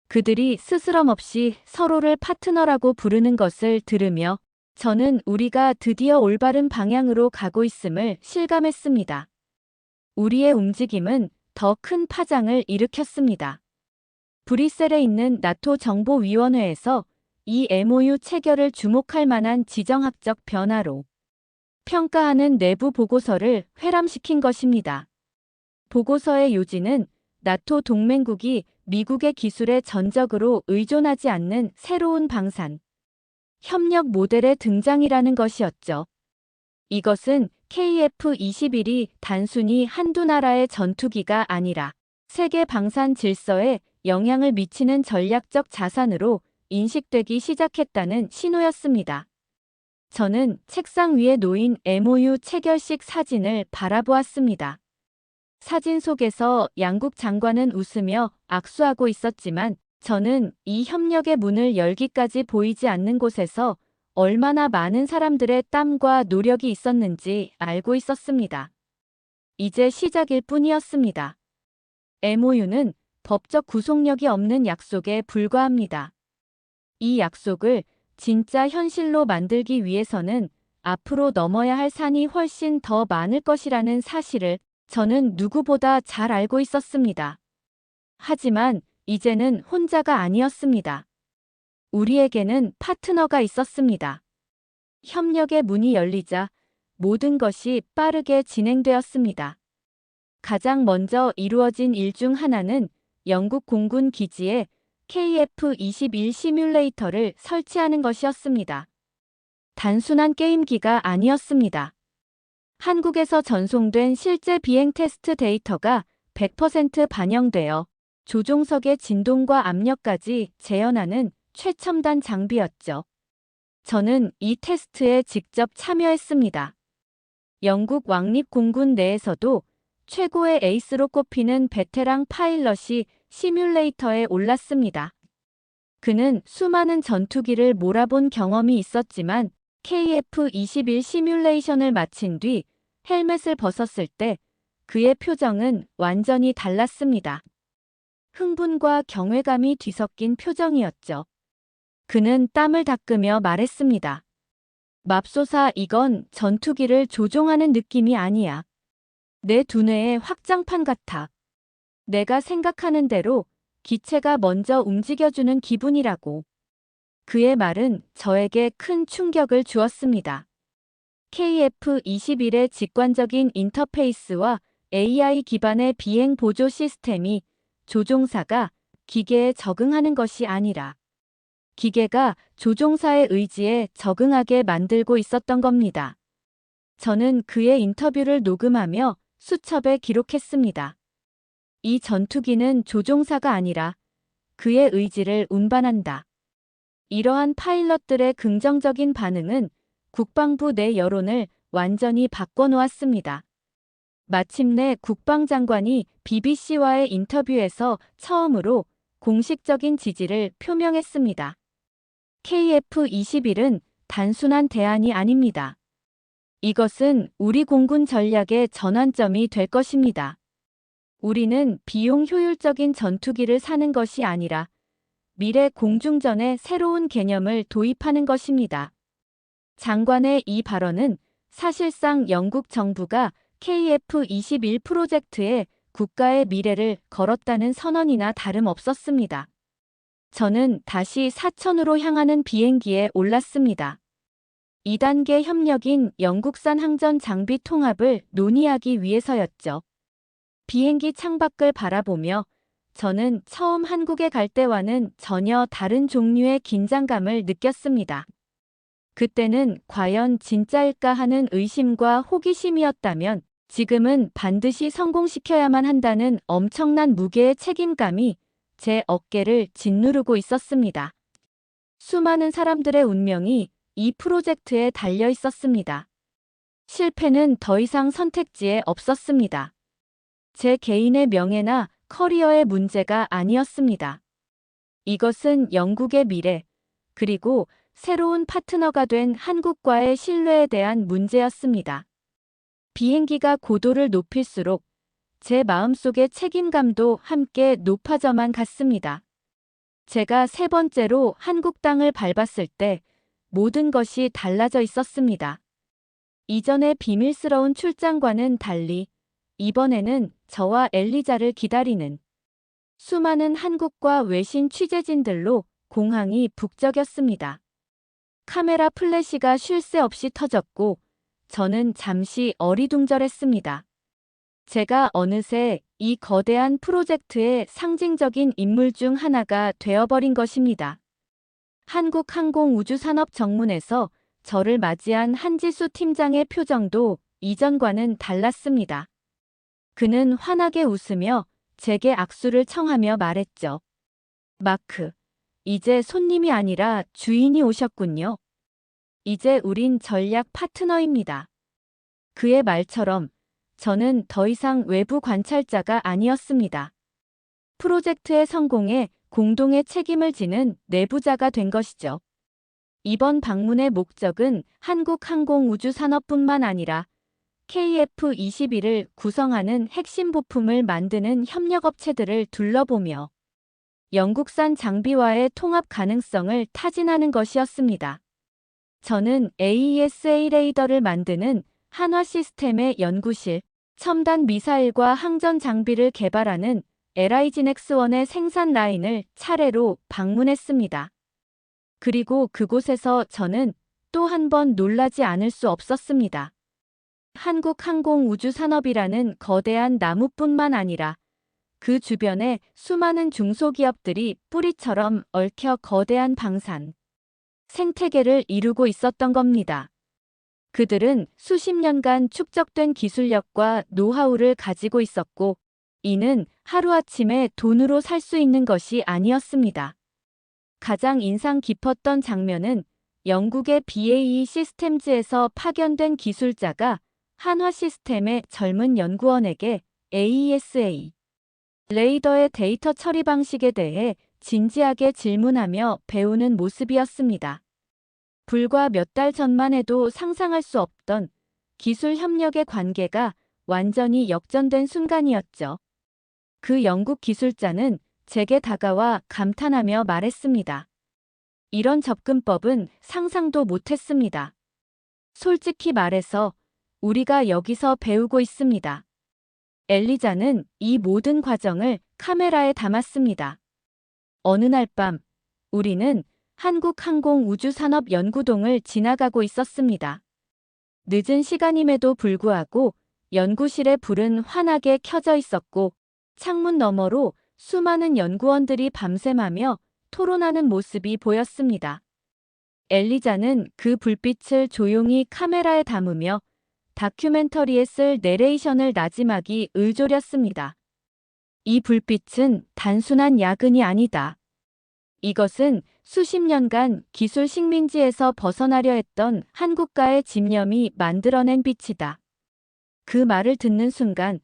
그들이 스스럼 없이 서로를 파트너라고 부르는 것을 들으며 저는 우리가 드디어 올바른 방향으로 가고 있음을 실감했습니다. 우리의 움직임은 더 큰 파장을 일으켰습니다. 브뤼셀에 있는 나토 정보위원회에서 이 MOU 체결을 주목할 만한 지정학적 변화로 평가하는 내부 보고서를 회람시킨 것입니다. 보고서의 요지는 나토 동맹국이 미국의 기술에 전적으로 의존하지 않는 새로운 방산, 협력 모델의 등장이라는 것이었죠. 이것은 KF-21이 단순히 한두 나라의 전투기가 아니라 세계 방산 질서에 영향을 미치는 전략적 자산으로 인식되기 시작했다는 신호였습니다. 저는 책상 위에 놓인 MOU 체결식 사진을 바라보았습니다. 사진 속에서 양국 장관은 웃으며 악수하고 있었지만 저는 이 협력의 문을 열기까지 보이지 않는 곳에서 얼마나 많은 사람들의 땀과 노력이 있었는지 알고 있었습니다. 이제 시작일 뿐이었습니다. MOU는 법적 구속력이 없는 약속에 불과합니다. 이 약속을 진짜 현실로 만들기 위해서는 앞으로 넘어야 할 산이 훨씬 더 많을 것이라는 사실을 저는 누구보다 잘 알고 있었습니다. 하지만 이제는 혼자가 아니었습니다. 우리에게는 파트너가 있었습니다. 협력의 문이 열리자 모든 것이 빠르게 진행되었습니다. 가장 먼저 이루어진 일 중 하나는 영국 공군 기지에 KF-21 시뮬레이터를 설치하는 것이었습니다. 단순한 게임기가 아니었습니다. 한국에서 전송된 실제 비행 테스트 데이터가 100% 반영되어 조종석의 진동과 압력까지 재현하는 최첨단 장비였죠. 저는 이 테스트에 직접 참여했습니다. 영국 왕립공군 내에서도 최고의 에이스로 꼽히는 베테랑 파일럿이 시뮬레이터에 올랐습니다. 그는 수많은 전투기를 몰아본 경험이 있었지만 KF-21 시뮬레이션을 마친 뒤 헬멧을 벗었을 때 그의 표정은 완전히 달랐습니다. 흥분과 경외감이 뒤섞인 표정이었죠. 그는 땀을 닦으며 말했습니다. 맙소사, 이건 전투기를 조종하는 느낌이 아니야. 내 두뇌의 확장판 같아. 내가 생각하는 대로 기체가 먼저 움직여주는 기분이라고. 그의 말은 저에게 큰 충격을 주었습니다. KF-21의 직관적인 인터페이스와 AI 기반의 비행 보조 시스템이 조종사가 기계에 적응하는 것이 아니라 기계가 조종사의 의지에 적응하게 만들고 있었던 겁니다. 저는 그의 인터뷰를 녹음하며 수첩에 기록했습니다. 이 전투기는 조종사가 아니라 그의 의지를 운반한다. 이러한 파일럿들의 긍정적인 반응은 국방부 내 여론을 완전히 바꿔놓았습니다. 마침내 국방장관이 BBC와의 인터뷰에서 처음으로 공식적인 지지를 표명했습니다. KF-21은 단순한 대안이 아닙니다. 이것은 우리 공군 전략의 전환점이 될 것입니다. 우리는 비용 효율적인 전투기를 사는 것이 아니라 미래 공중전의 새로운 개념을 도입하는 것입니다. 장관의 이 발언은 사실상 영국 정부가 KF-21 프로젝트에 국가의 미래를 걸었다는 선언이나 다름없었습니다. 저는 다시 사천으로 향하는 비행기에 올랐습니다. 2단계 협력인 영국산 항전 장비 통합을 논의하기 위해서였죠. 비행기 창밖을 바라보며 저는 처음 한국에 갈 때와는 전혀 다른 종류의 긴장감을 느꼈습니다. 그때는 과연 진짜일까 하는 의심과 호기심이었다면 지금은 반드시 성공시켜야만 한다는 엄청난 무게의 책임감이 제 어깨를 짓누르고 있었습니다. 수많은 사람들의 운명이 이 프로젝트에 달려 있었습니다. 실패는 더 이상 선택지에 없었습니다. 제 개인의 명예나 커리어의 문제가 아니었습니다. 이것은 영국의 미래, 그리고 새로운 파트너가 된 한국과의 신뢰에 대한 문제였습니다. 비행기가 고도를 높일수록 제 마음속의 책임감도 함께 높아져만 갔습니다. 제가 세 번째로 한국 땅을 밟았을 때 모든 것이 달라져 있었습니다. 이전의 비밀스러운 출장과는 달리 이번에는 저와 엘리자를 기다리는 수많은 한국과 외신 취재진들로 공항이 북적였습니다. 카메라 플래시가 쉴 새 없이 터졌고 저는 잠시 어리둥절했습니다. 제가 어느새 이 거대한 프로젝트의 상징적인 인물 중 하나가 되어버린 것입니다. 한국항공우주산업정문에서 저를 맞이한 한지수 팀장의 표정도 이전과는 달랐습니다. 그는 환하게 웃으며 제게 악수를 청하며 말했죠. 마크, 이제 손님이 아니라 주인이 오셨군요. 이제 우린 전략 파트너입니다. 그의 말처럼 저는 더 이상 외부 관찰자가 아니었습니다. 프로젝트의 성공에 공동의 책임을 지는 내부자가 된 것이죠. 이번 방문의 목적은 한국항공우주산업뿐만 아니라 KF-21을 구성하는 핵심 부품을 만드는 협력업체들을 둘러보며 영국산 장비와의 통합 가능성을 타진하는 것이었습니다. 저는 AESA 레이더를 만드는 한화 시스템의 연구실, 첨단 미사일과 항전 장비를 개발하는 LIGNX1의 생산 라인을 차례로 방문했습니다. 그리고 그곳에서 저는 또 한 번 놀라지 않을 수 없었습니다. 한국항공우주산업이라는 거대한 나무뿐만 아니라 그 주변에 수많은 중소기업들이 뿌리처럼 얽혀 거대한 방산, 생태계를 이루고 있었던 겁니다. 그들은 수십 년간 축적된 기술력과 노하우를 가지고 있었고, 이는 하루아침에 돈으로 살 수 있는 것이 아니었습니다. 가장 인상 깊었던 장면은 영국의 BAE 시스템즈에서 파견된 기술자가 한화 시스템의 젊은 연구원에게 AESA 레이더의 데이터 처리 방식에 대해 진지하게 질문하며 배우는 모습이었습니다. 불과 몇 달 전만 해도 상상할 수 없던 기술 협력의 관계가 완전히 역전된 순간이었죠. 그 영국 기술자는 제게 다가와 감탄하며 말했습니다. 이런 접근법은 상상도 못했습니다. 솔직히 말해서 우리가 여기서 배우고 있습니다. 엘리자는 이 모든 과정을 카메라에 담았습니다. 어느 날 밤, 우리는 한국항공우주산업연구동을 지나가고 있었습니다. 늦은 시간임에도 불구하고 연구실의 불은 환하게 켜져 있었고 창문 너머로 수많은 연구원들이 밤샘하며 토론하는 모습이 보였습니다. 엘리자는 그 불빛을 조용히 카메라에 담으며 다큐멘터리에 쓸 내레이션을 나지막이 을조렸습니다. 이 불빛은 단순한 야근이 아니다. 이것은 수십 년간 기술 식민지에서 벗어나려 했던 한국가의 집념이 만들어낸 빛이다. 그 말을 듣는 순간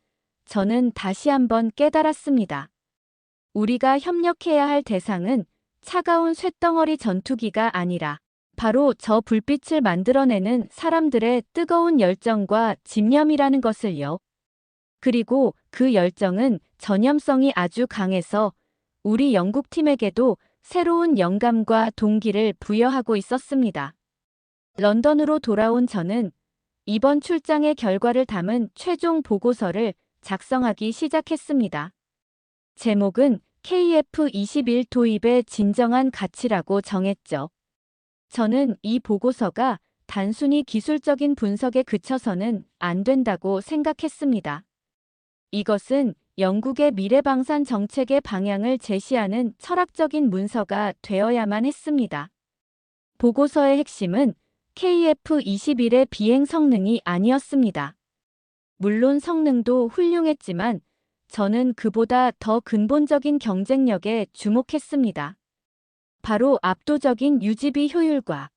저는 다시 한번 깨달았습니다. 우리가 협력해야 할 대상은 차가운 쇳덩어리 전투기가 아니라 바로 저 불빛을 만들어내는 사람들의 뜨거운 열정과 집념이라는 것을요. 그리고 그 열정은 전염성이 아주 강해서 우리 영국팀에게도 새로운 영감과 동기를 부여하고 있었습니다. 런던으로 돌아온 저는 이번 출장의 결과를 담은 최종 보고서를 작성하기 시작했습니다. 제목은 KF-21 도입의 진정한 가치라고 정했죠. 저는 이 보고서가 단순히 기술적인 분석에 그쳐서는 안 된다고 생각했습니다. 이것은 영국의 미래방산 정책의 방향을 제시하는 철학적인 문서가 되어야만 했습니다. 보고서의 핵심은 KF-21의 비행 성능이 아니었습니다. 물론 성능도 훌륭했지만 저는 그보다 더 근본적인 경쟁력에 주목했습니다. 바로 압도적인 유지비 효율과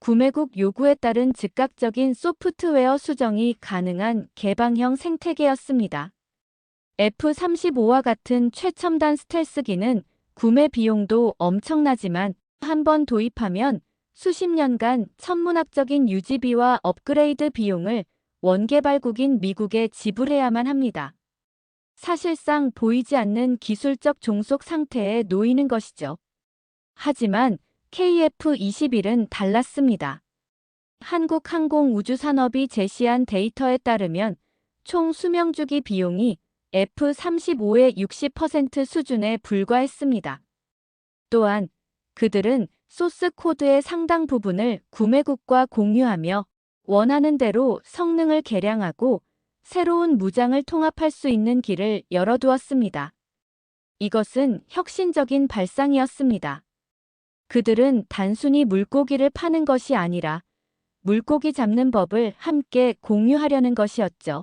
구매국 요구에 따른 즉각적인 소프트웨어 수정이 가능한 개방형 생태계였습니다. F-35와 같은 최첨단 스텔스기는 구매 비용도 엄청나지만 한번 도입하면 수십 년간 천문학적인 유지비와 업그레이드 비용을 원개발국인 미국에 지불해야만 합니다. 사실상 보이지 않는 기술적 종속 상태에 놓이는 것이죠. 하지만 KF-21은 달랐습니다. 한국항공우주산업이 제시한 데이터에 따르면 총 수명주기 비용이 F-35의 60% 수준에 불과했습니다. 또한 그들은 소스 코드의 상당 부분을 구매국과 공유하며 원하는 대로 성능을 개량하고 새로운 무장을 통합할 수 있는 길을 열어두었습니다. 이것은 혁신적인 발상이었습니다. 그들은 단순히 물고기를 파는 것이 아니라 물고기 잡는 법을 함께 공유하려는 것이었죠.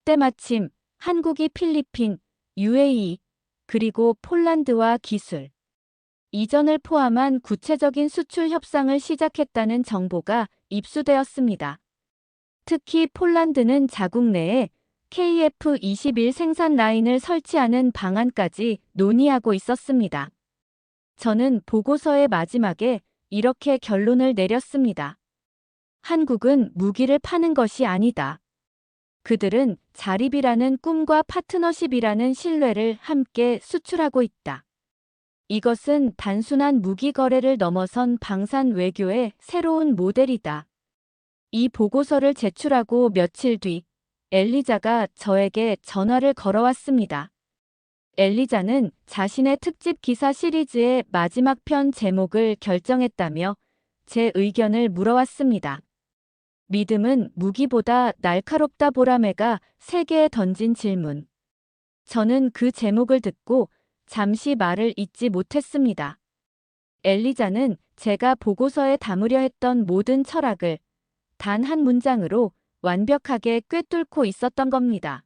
때마침 한국이 필리핀, UAE, 그리고 폴란드와 기술 이전을 포함한 구체적인 수출 협상을 시작했다는 정보가 입수되었습니다. 특히 폴란드는 자국 내에 KF-21 생산 라인을 설치하는 방안까지 논의하고 있었습니다. 저는 보고서의 마지막에 이렇게 결론을 내렸습니다. 한국은 무기를 파는 것이 아니다. 그들은 자립이라는 꿈과 파트너십이라는 신뢰를 함께 수출하고 있다. 이것은 단순한 무기 거래를 넘어선 방산 외교의 새로운 모델이다. 이 보고서를 제출하고 며칠 뒤 엘리자가 저에게 전화를 걸어왔습니다. 엘리자는 자신의 특집 기사 시리즈의 마지막 편 제목을 결정했다며 제 의견을 물어왔습니다. 믿음은 무기보다 날카롭다. 보라매가 세계에 던진 질문. 저는 그 제목을 듣고 잠시 말을 잇지 못했습니다. 엘리자는 제가 보고서에 담으려 했던 모든 철학을 단 한 문장으로 완벽하게 꿰뚫고 있었던 겁니다.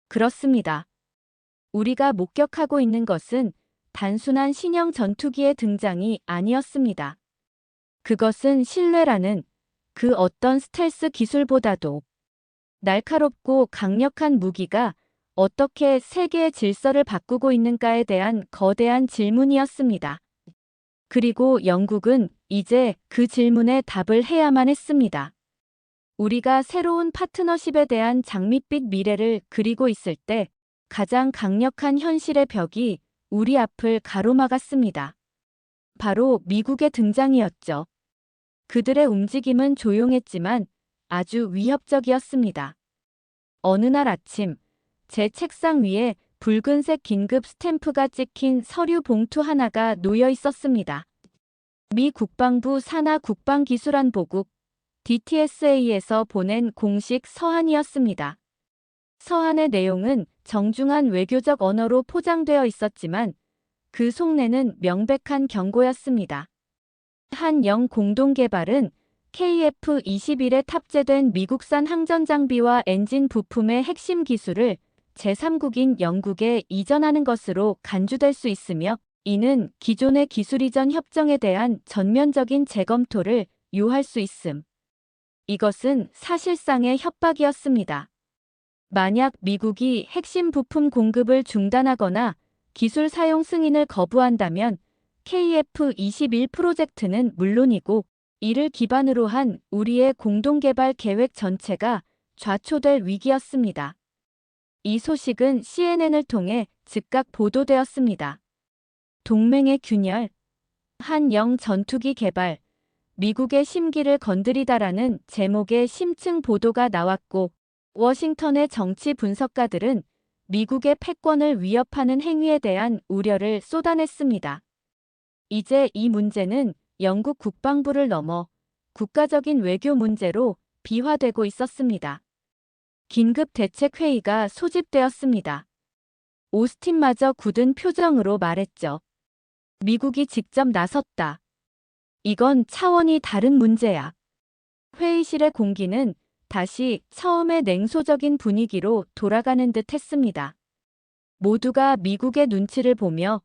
그렇습니다. 우리가 목격하고 있는 것은 단순한 신형 전투기의 등장이 아니었습니다. 그것은 신뢰라는 그 어떤 스텔스 기술보다도 날카롭고 강력한 무기가 어떻게 세계의 질서를 바꾸고 있는가에 대한 거대한 질문이었습니다. 그리고 영국은 이제 그 질문에 답을 해야만 했습니다. 우리가 새로운 파트너십에 대한 장밋빛 미래를 그리고 있을 때 가장 강력한 현실의 벽이 우리 앞을 가로막았습니다. 바로 미국의 등장이었죠. 그들의 움직임은 조용했지만 아주 위협적이었습니다. 어느 날 아침, 제 책상 위에 붉은색 긴급 스탬프가 찍힌 서류 봉투 하나가 놓여 있었습니다. 미 국방부 산하 국방기술안보국 DTSA에서 보낸 공식 서한이었습니다. 서한의 내용은 정중한 외교적 언어로 포장되어 있었지만 그 속내는 명백한 경고였습니다. 한영 공동개발은 KF-21에 탑재된 미국산 항전 장비와 엔진 부품의 핵심 기술을 제3국인 영국에 이전하는 것으로 간주될 수 있으며 이는 기존의 기술 이전 협정에 대한 전면적인 재검토를 요할 수 있음. 이것은 사실상의 협박이었습니다. 만약 미국이 핵심 부품 공급을 중단하거나 기술 사용 승인을 거부한다면 KF-21 프로젝트는 물론이고 이를 기반으로 한 우리의 공동개발 계획 전체가 좌초될 위기였습니다. 이 소식은 CNN을 통해 즉각 보도되었습니다. 동맹의 균열, 한영 전투기 개발, 미국의 심기를 건드리다라는 제목의 심층 보도가 나왔고 워싱턴의 정치 분석가들은 미국의 패권을 위협하는 행위에 대한 우려를 쏟아냈습니다. 이제 이 문제는 영국 국방부를 넘어 국가적인 외교 문제로 비화되고 있었습니다. 긴급 대책회의가 소집되었습니다. 오스틴마저 굳은 표정으로 말했죠. 미국이 직접 나섰다. 이건 차원이 다른 문제야. 회의실의 공기는 다시 처음의 냉소적인 분위기로 돌아가는 듯 했습니다. 모두가 미국의 눈치를 보며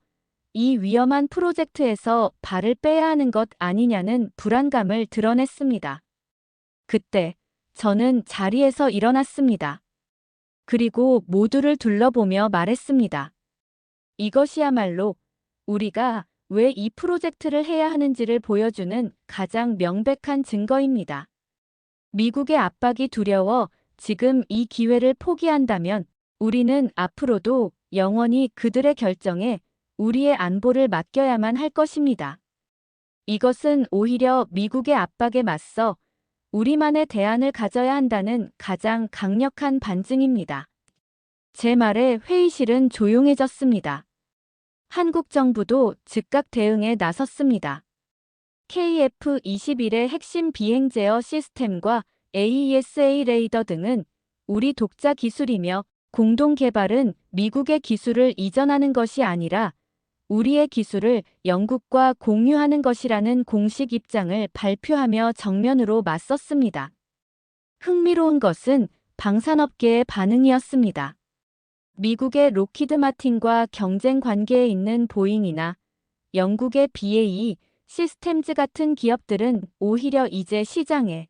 이 위험한 프로젝트에서 발을 빼야 하는 것 아니냐는 불안감을 드러냈습니다. 그때 저는 자리에서 일어났습니다. 그리고 모두를 둘러보며 말했습니다. 이것이야말로 우리가 왜 이 프로젝트를 해야 하는지를 보여주는 가장 명백한 증거입니다. 미국의 압박이 두려워 지금 이 기회를 포기한다면 우리는 앞으로도 영원히 그들의 결정에 우리의 안보를 맡겨야만 할 것입니다. 이것은 오히려 미국의 압박에 맞서 우리만의 대안을 가져야 한다는 가장 강력한 반증입니다. 제 말에 회의실은 조용해졌습니다. 한국 정부도 즉각 대응에 나섰습니다. KF-21의 핵심 비행 제어 시스템과 AESA 레이더 등은 우리 독자 기술이며 공동 개발은 미국의 기술을 이전하는 것이 아니라 우리의 기술을 영국과 공유하는 것이라는 공식 입장을 발표하며 정면으로 맞섰습니다. 흥미로운 것은 방산업계의 반응이었습니다. 미국의 로키드 마틴과 경쟁 관계에 있는 보잉이나 영국의 BAE 시스템즈 같은 기업들은 오히려 이제 시장에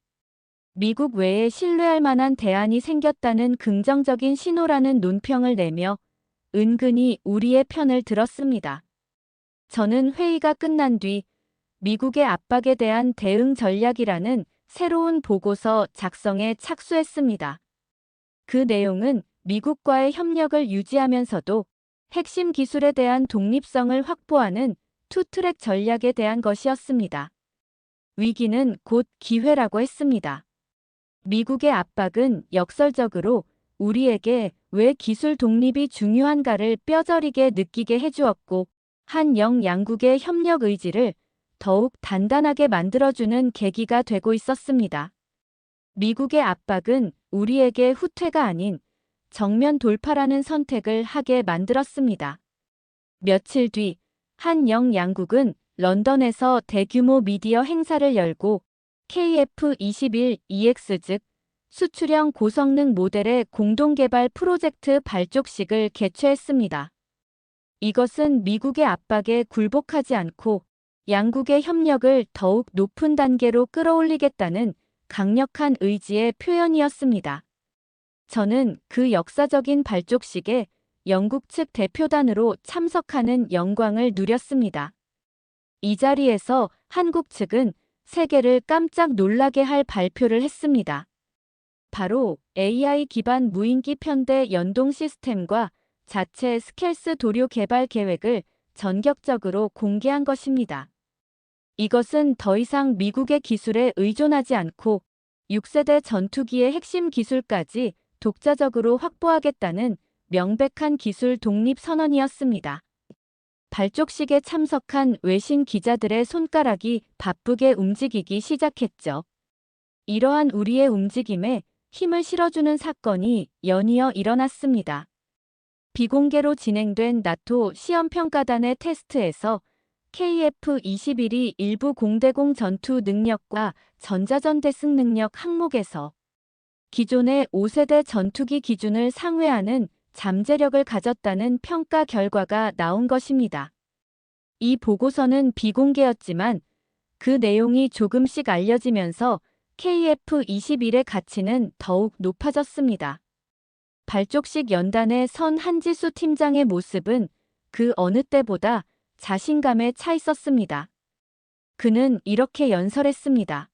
미국 외에 신뢰할 만한 대안이 생겼다는 긍정적인 신호라는 논평을 내며 은근히 우리의 편을 들었습니다. 저는 회의가 끝난 뒤 미국의 압박에 대한 대응 전략이라는 새로운 보고서 작성에 착수했습니다. 그 내용은 미국과의 협력을 유지하면서도 핵심 기술에 대한 독립성을 확보하는 투트랙 전략에 대한 것이었습니다. 위기는 곧 기회라고 했습니다. 미국의 압박은 역설적으로 우리에게 왜 기술 독립이 중요한가를 뼈저리게 느끼게 해주었고 한영 양국의 협력 의지를 더욱 단단하게 만들어주는 계기가 되고 있었습니다. 미국의 압박은 우리에게 후퇴가 아닌 정면 돌파라는 선택을 하게 만들었습니다. 며칠 뒤 한영 양국은 런던에서 대규모 미디어 행사를 열고 KF-21EX 즉 수출형 고성능 모델의 공동개발 프로젝트 발족식을 개최했습니다. 이것은 미국의 압박에 굴복하지 않고 양국의 협력을 더욱 높은 단계로 끌어올리겠다는 강력한 의지의 표현이었습니다. 저는 그 역사적인 발족식에 영국 측 대표단으로 참석하는 영광을 누렸습니다. 이 자리에서 한국 측은 세계를 깜짝 놀라게 할 발표를 했습니다. 바로 AI 기반 무인기 편대 연동 시스템과 자체 스켈스 도료 개발 계획을 전격적으로 공개한 것입니다. 이것은 더 이상 미국의 기술에 의존하지 않고 6세대 전투기의 핵심 기술까지 독자적으로 확보하겠다는 명백한 기술 독립 선언이었습니다. 발족식에 참석한 외신 기자들의 손가락이 바쁘게 움직이기 시작했죠. 이러한 우리의 움직임에 힘을 실어주는 사건이 연이어 일어났습니다. 비공개로 진행된 나토 시험평가단의 테스트에서 KF-21이 일부 공대공 전투 능력과 전자전 대승 능력 항목에서 기존의 5세대 전투기 기준을 상회하는 잠재력을 가졌다는 평가 결과가 나온 것입니다. 이 보고서는 비공개였지만 그 내용이 조금씩 알려지면서 KF-21의 가치는 더욱 높아졌습니다. 발족식 연단의 선 한지수 팀장의 모습은 그 어느 때보다 자신감에 차 있었습니다. 그는 이렇게 연설했습니다.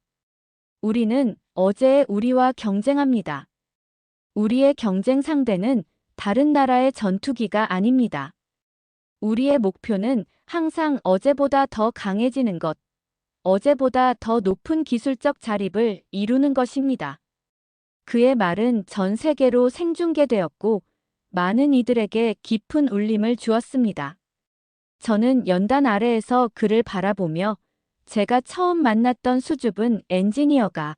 우리는 어제의 우리와 경쟁합니다. 우리의 경쟁 상대는 다른 나라의 전투기가 아닙니다. 우리의 목표는 항상 어제보다 더 강해지는 것, 어제보다 더 높은 기술적 자립을 이루는 것입니다. 그의 말은 전 세계로 생중계되었고 많은 이들에게 깊은 울림을 주었습니다. 저는 연단 아래에서 그를 바라보며 제가 처음 만났던 수줍은 엔지니어가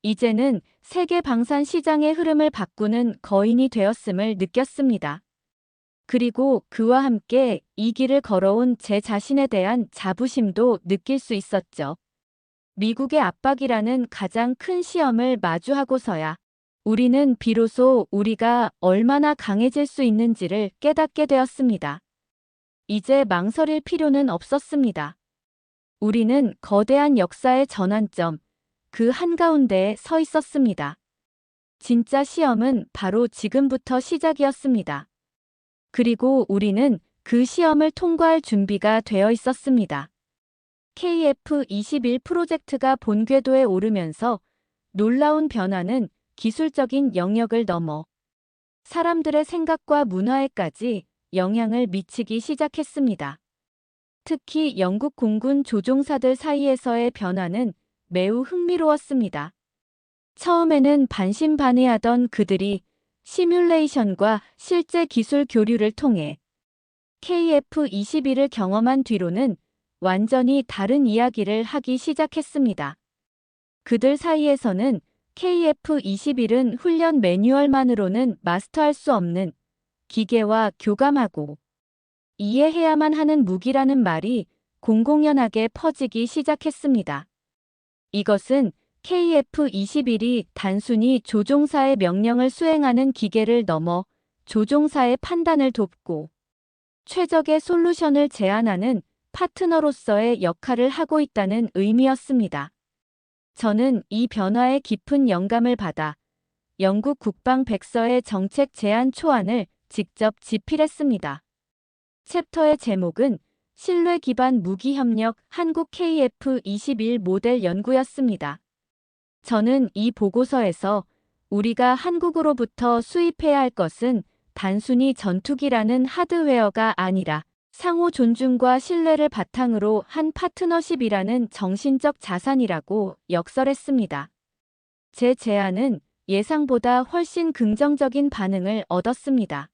이제는 세계 방산 시장의 흐름을 바꾸는 거인이 되었음을 느꼈습니다. 그리고 그와 함께 이 길을 걸어온 제 자신에 대한 자부심도 느낄 수 있었죠. 미국의 압박이라는 가장 큰 시험을 마주하고서야 우리는 비로소 우리가 얼마나 강해질 수 있는지를 깨닫게 되었습니다. 이제 망설일 필요는 없었습니다. 우리는 거대한 역사의 전환점, 그 한가운데에 서 있었습니다. 진짜 시험은 바로 지금부터 시작이었습니다. 그리고 우리는 그 시험을 통과할 준비가 되어 있었습니다. KF-21 프로젝트가 본궤도에 오르면서 놀라운 변화는 기술적인 영역을 넘어 사람들의 생각과 문화에까지 영향을 미치기 시작했습니다. 특히 영국 공군 조종사들 사이에서의 변화는 매우 흥미로웠습니다. 처음에는 반신반의하던 그들이 시뮬레이션과 실제 기술 교류를 통해 KF-21을 경험한 뒤로는 완전히 다른 이야기를 하기 시작했습니다. 그들 사이에서는 KF-21은 훈련 매뉴얼만으로는 마스터할 수 없는 기계와 교감하고 이해해야만 하는 무기라는 말이 공공연하게 퍼지기 시작했습니다. 이것은 KF-21이 단순히 조종사의 명령을 수행하는 기계를 넘어 조종사의 판단을 돕고 최적의 솔루션을 제안하는 파트너로서의 역할을 하고 있다는 의미였습니다. 저는 이 변화에 깊은 영감을 받아 영국 국방 백서의 정책 제안 초안을 직접 집필했습니다. 챕터의 제목은 신뢰 기반 무기 협력 한국 KF-21 모델 연구였습니다. 저는 이 보고서에서 우리가 한국으로부터 수입해야 할 것은 단순히 전투기라는 하드웨어가 아니라 상호 존중과 신뢰를 바탕으로 한 파트너십이라는 정신적 자산이라고 역설했습니다. 제 제안은 예상보다 훨씬 긍정적인 반응을 얻었습니다.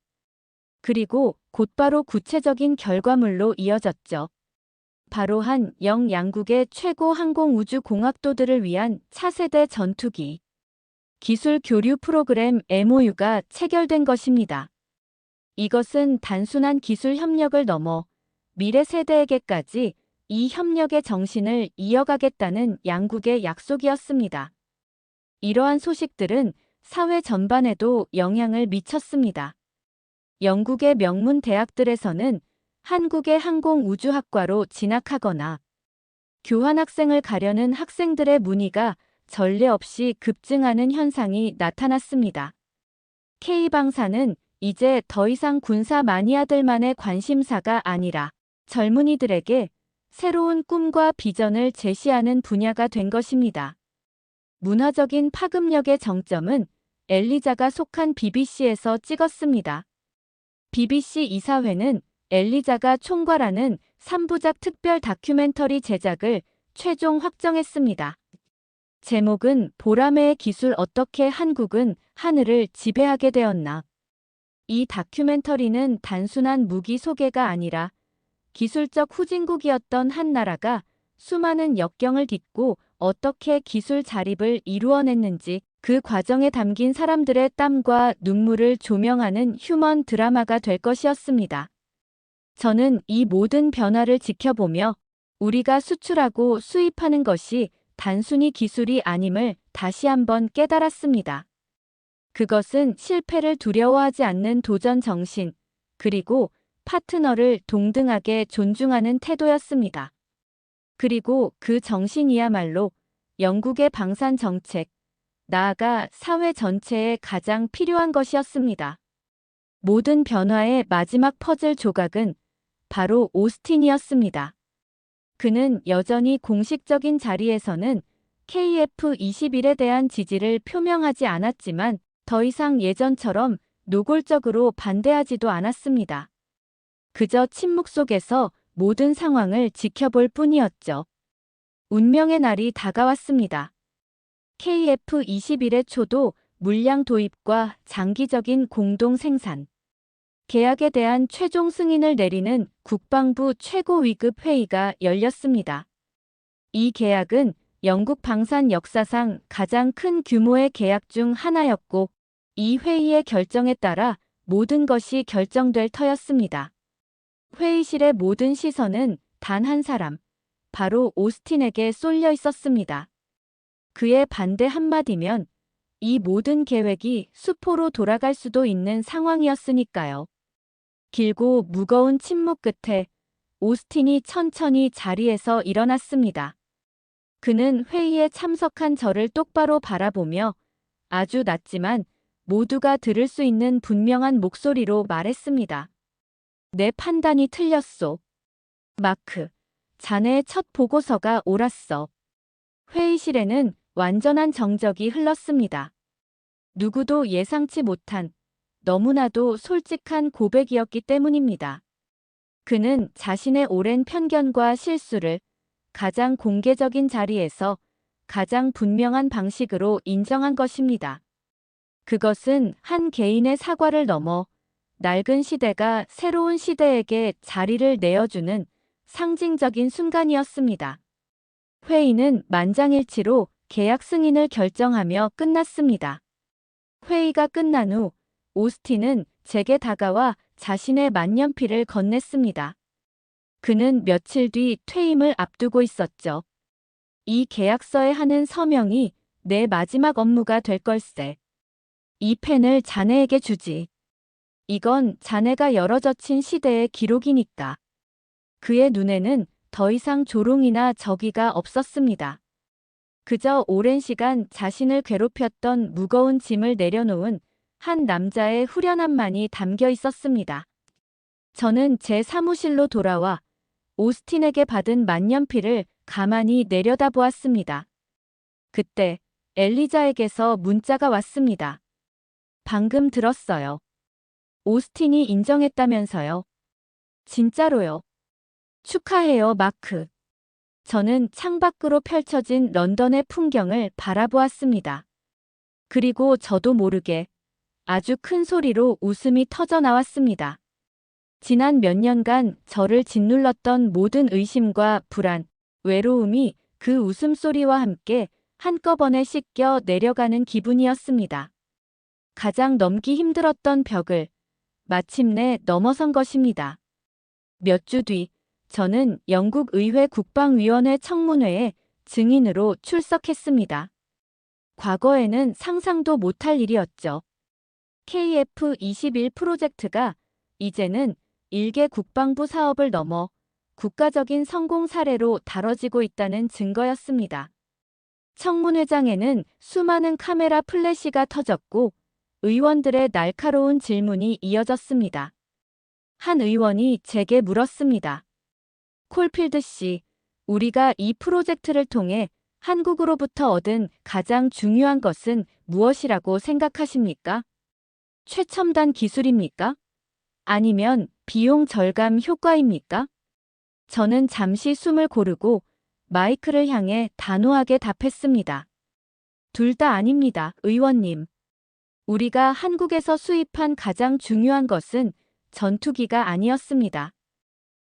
그리고 곧바로 구체적인 결과물로 이어졌죠. 바로 한 양국의 최고 항공우주공학도들을 위한 차세대 전투기 기술 교류 프로그램 MOU가 체결된 것입니다. 이것은 단순한 기술 협력을 넘어 미래 세대에게까지 이 협력의 정신을 이어가겠다는 양국의 약속이었습니다. 이러한 소식들은 사회 전반에도 영향을 미쳤습니다. 영국의 명문 대학들에서는 한국의 항공우주학과로 진학하거나 교환학생을 가려는 학생들의 문의가 전례 없이 급증하는 현상이 나타났습니다. K방사는 이제 더 이상 군사 마니아들만의 관심사가 아니라 젊은이들에게 새로운 꿈과 비전을 제시하는 분야가 된 것입니다. 문화적인 파급력의 정점은 엘리자가 속한 BBC에서 찍었습니다. BBC 이사회는 엘리자가 총괄하는 3부작 특별 다큐멘터리 제작을 최종 확정했습니다. 제목은 보라매의 기술 어떻게 한국은 하늘을 지배하게 되었나. 이 다큐멘터리는 단순한 무기 소개가 아니라 기술적 후진국이었던 한 나라가 수많은 역경을 딛고 어떻게 기술 자립을 이루어냈는지 그 과정에 담긴 사람들의 땀과 눈물을 조명하는 휴먼 드라마가 될 것이었습니다. 저는 이 모든 변화를 지켜보며 우리가 수출하고 수입하는 것이 단순히 기술이 아님을 다시 한번 깨달았습니다. 그것은 실패를 두려워하지 않는 도전 정신, 그리고 파트너를 동등하게 존중하는 태도였습니다. 그리고 그 정신이야말로 영국의 방산 정책, 나아가 사회 전체에 가장 필요한 것이었습니다. 모든 변화의 마지막 퍼즐 조각은 바로 오스틴이었습니다. 그는 여전히 공식적인 자리에서는 KF-21에 대한 지지를 표명하지 않았지만 더 이상 예전처럼 노골적으로 반대하지도 않았습니다. 그저 침묵 속에서 모든 상황을 지켜볼 뿐이었죠. 운명의 날이 다가왔습니다. KF-21의 초도 물량 도입과 장기적인 공동 생산, 계약에 대한 최종 승인을 내리는 국방부 최고위급 회의가 열렸습니다. 이 계약은 영국 방산 역사상 가장 큰 규모의 계약 중 하나였고 이 회의의 결정에 따라 모든 것이 결정될 터였습니다. 회의실의 모든 시선은 단 한 사람, 바로 오스틴에게 쏠려 있었습니다. 그의 반대 한마디면 이 모든 계획이 수포로 돌아갈 수도 있는 상황이었으니까요. 길고 무거운 침묵 끝에 오스틴이 천천히 자리에서 일어났습니다. 그는 회의에 참석한 저를 똑바로 바라보며 아주 낮지만 모두가 들을 수 있는 분명한 목소리로 말했습니다. 내 판단이 틀렸소. 마크, 자네의 첫 보고서가 옳았어. 회의실에는 완전한 정적이 흘렀습니다. 누구도 예상치 못한 너무나도 솔직한 고백이었기 때문입니다. 그는 자신의 오랜 편견과 실수를 가장 공개적인 자리에서 가장 분명한 방식으로 인정한 것입니다. 그것은 한 개인의 사과를 넘어 낡은 시대가 새로운 시대에게 자리를 내어주는 상징적인 순간이었습니다. 회의는 만장일치로 계약 승인을 결정하며 끝났습니다. 회의가 끝난 후 오스틴은 제게 다가와 자신의 만년필을 건넸습니다. 그는 며칠 뒤 퇴임을 앞두고 있었죠. 이 계약서에 하는 서명이 내 마지막 업무가 될 걸세. 이 펜을 자네에게 주지. 이건 자네가 열어젖힌 시대의 기록이니까. 그의 눈에는 더 이상 조롱이나 적의가 없었습니다. 그저 오랜 시간 자신을 괴롭혔던 무거운 짐을 내려놓은 한 남자의 후련함만이 담겨 있었습니다. 저는 제 사무실로 돌아와 오스틴에게 받은 만년필을 가만히 내려다보았습니다. 그때 엘리자에게서 문자가 왔습니다. 방금 들었어요. 오스틴이 인정했다면서요. 진짜로요. 축하해요, 마크. 저는 창밖으로 펼쳐진 런던의 풍경을 바라보았습니다. 그리고 저도 모르게 아주 큰 소리로 웃음이 터져 나왔습니다. 지난 몇 년간 저를 짓눌렀던 모든 의심과 불안, 외로움이 그 웃음소리와 함께 한꺼번에 씻겨 내려가는 기분이었습니다. 가장 넘기 힘들었던 벽을 마침내 넘어선 것입니다. 몇 주 뒤, 저는 영국 의회 국방위원회 청문회에 증인으로 출석했습니다. 과거에는 상상도 못할 일이었죠. KF-21 프로젝트가 이제는 일개 국방부 사업을 넘어 국가적인 성공 사례로 다뤄지고 있다는 증거였습니다. 청문회장에는 수많은 카메라 플래시가 터졌고 의원들의 날카로운 질문이 이어졌습니다. 한 의원이 제게 물었습니다. 콜필드 씨, 우리가 이 프로젝트를 통해 한국으로부터 얻은 가장 중요한 것은 무엇이라고 생각하십니까? 최첨단 기술입니까? 아니면 비용 절감 효과입니까? 저는 잠시 숨을 고르고 마이크를 향해 단호하게 답했습니다. 둘 다 아닙니다, 의원님. 우리가 한국에서 수입한 가장 중요한 것은 전투기가 아니었습니다.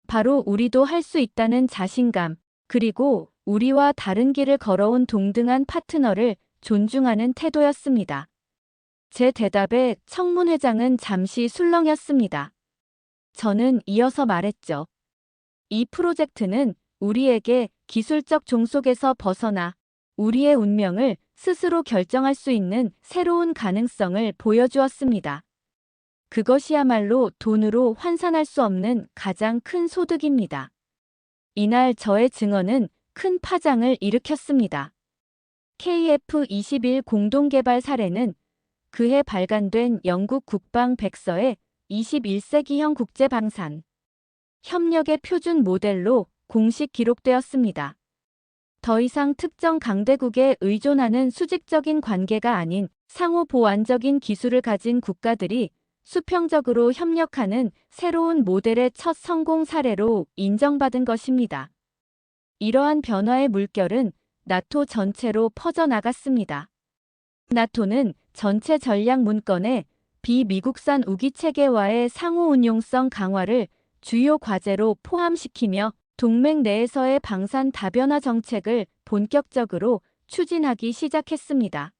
바로 우리도 할 수 있다는 자신감, 그리고 우리와 다른 길을 걸어온 동등한 파트너를 존중하는 태도였습니다. 제 대답에 청문회장은 잠시 술렁였습니다. 저는 이어서 말했죠. 이 프로젝트는 우리에게 기술적 종속에서 벗어나 우리의 운명을 스스로 결정할 수 있는 새로운 가능성을 보여주었습니다. 그것이야말로 돈으로 환산할 수 없는 가장 큰 소득입니다. 이날 저의 증언은 큰 파장을 일으켰습니다. KF-21 공동개발 사례는 그해 발간된 영국 국방 백서의 21세기형 국제방산 협력의 표준 모델로 공식 기록되었습니다. 더 이상 특정 강대국에 의존하는 수직적인 관계가 아닌 상호 보완적인 기술을 가진 국가들이 수평적으로 협력하는 새로운 모델의 첫 성공 사례로 인정받은 것입니다. 이러한 변화의 물결은 나토 전체로 퍼져나갔습니다. 나토는 전체 전략 문건에 비미국산 우기 체계와의 상호 운용성 강화를 주요 과제로 포함시키며 동맹 내에서의 방산 다변화 정책을 본격적으로 추진하기 시작했습니다.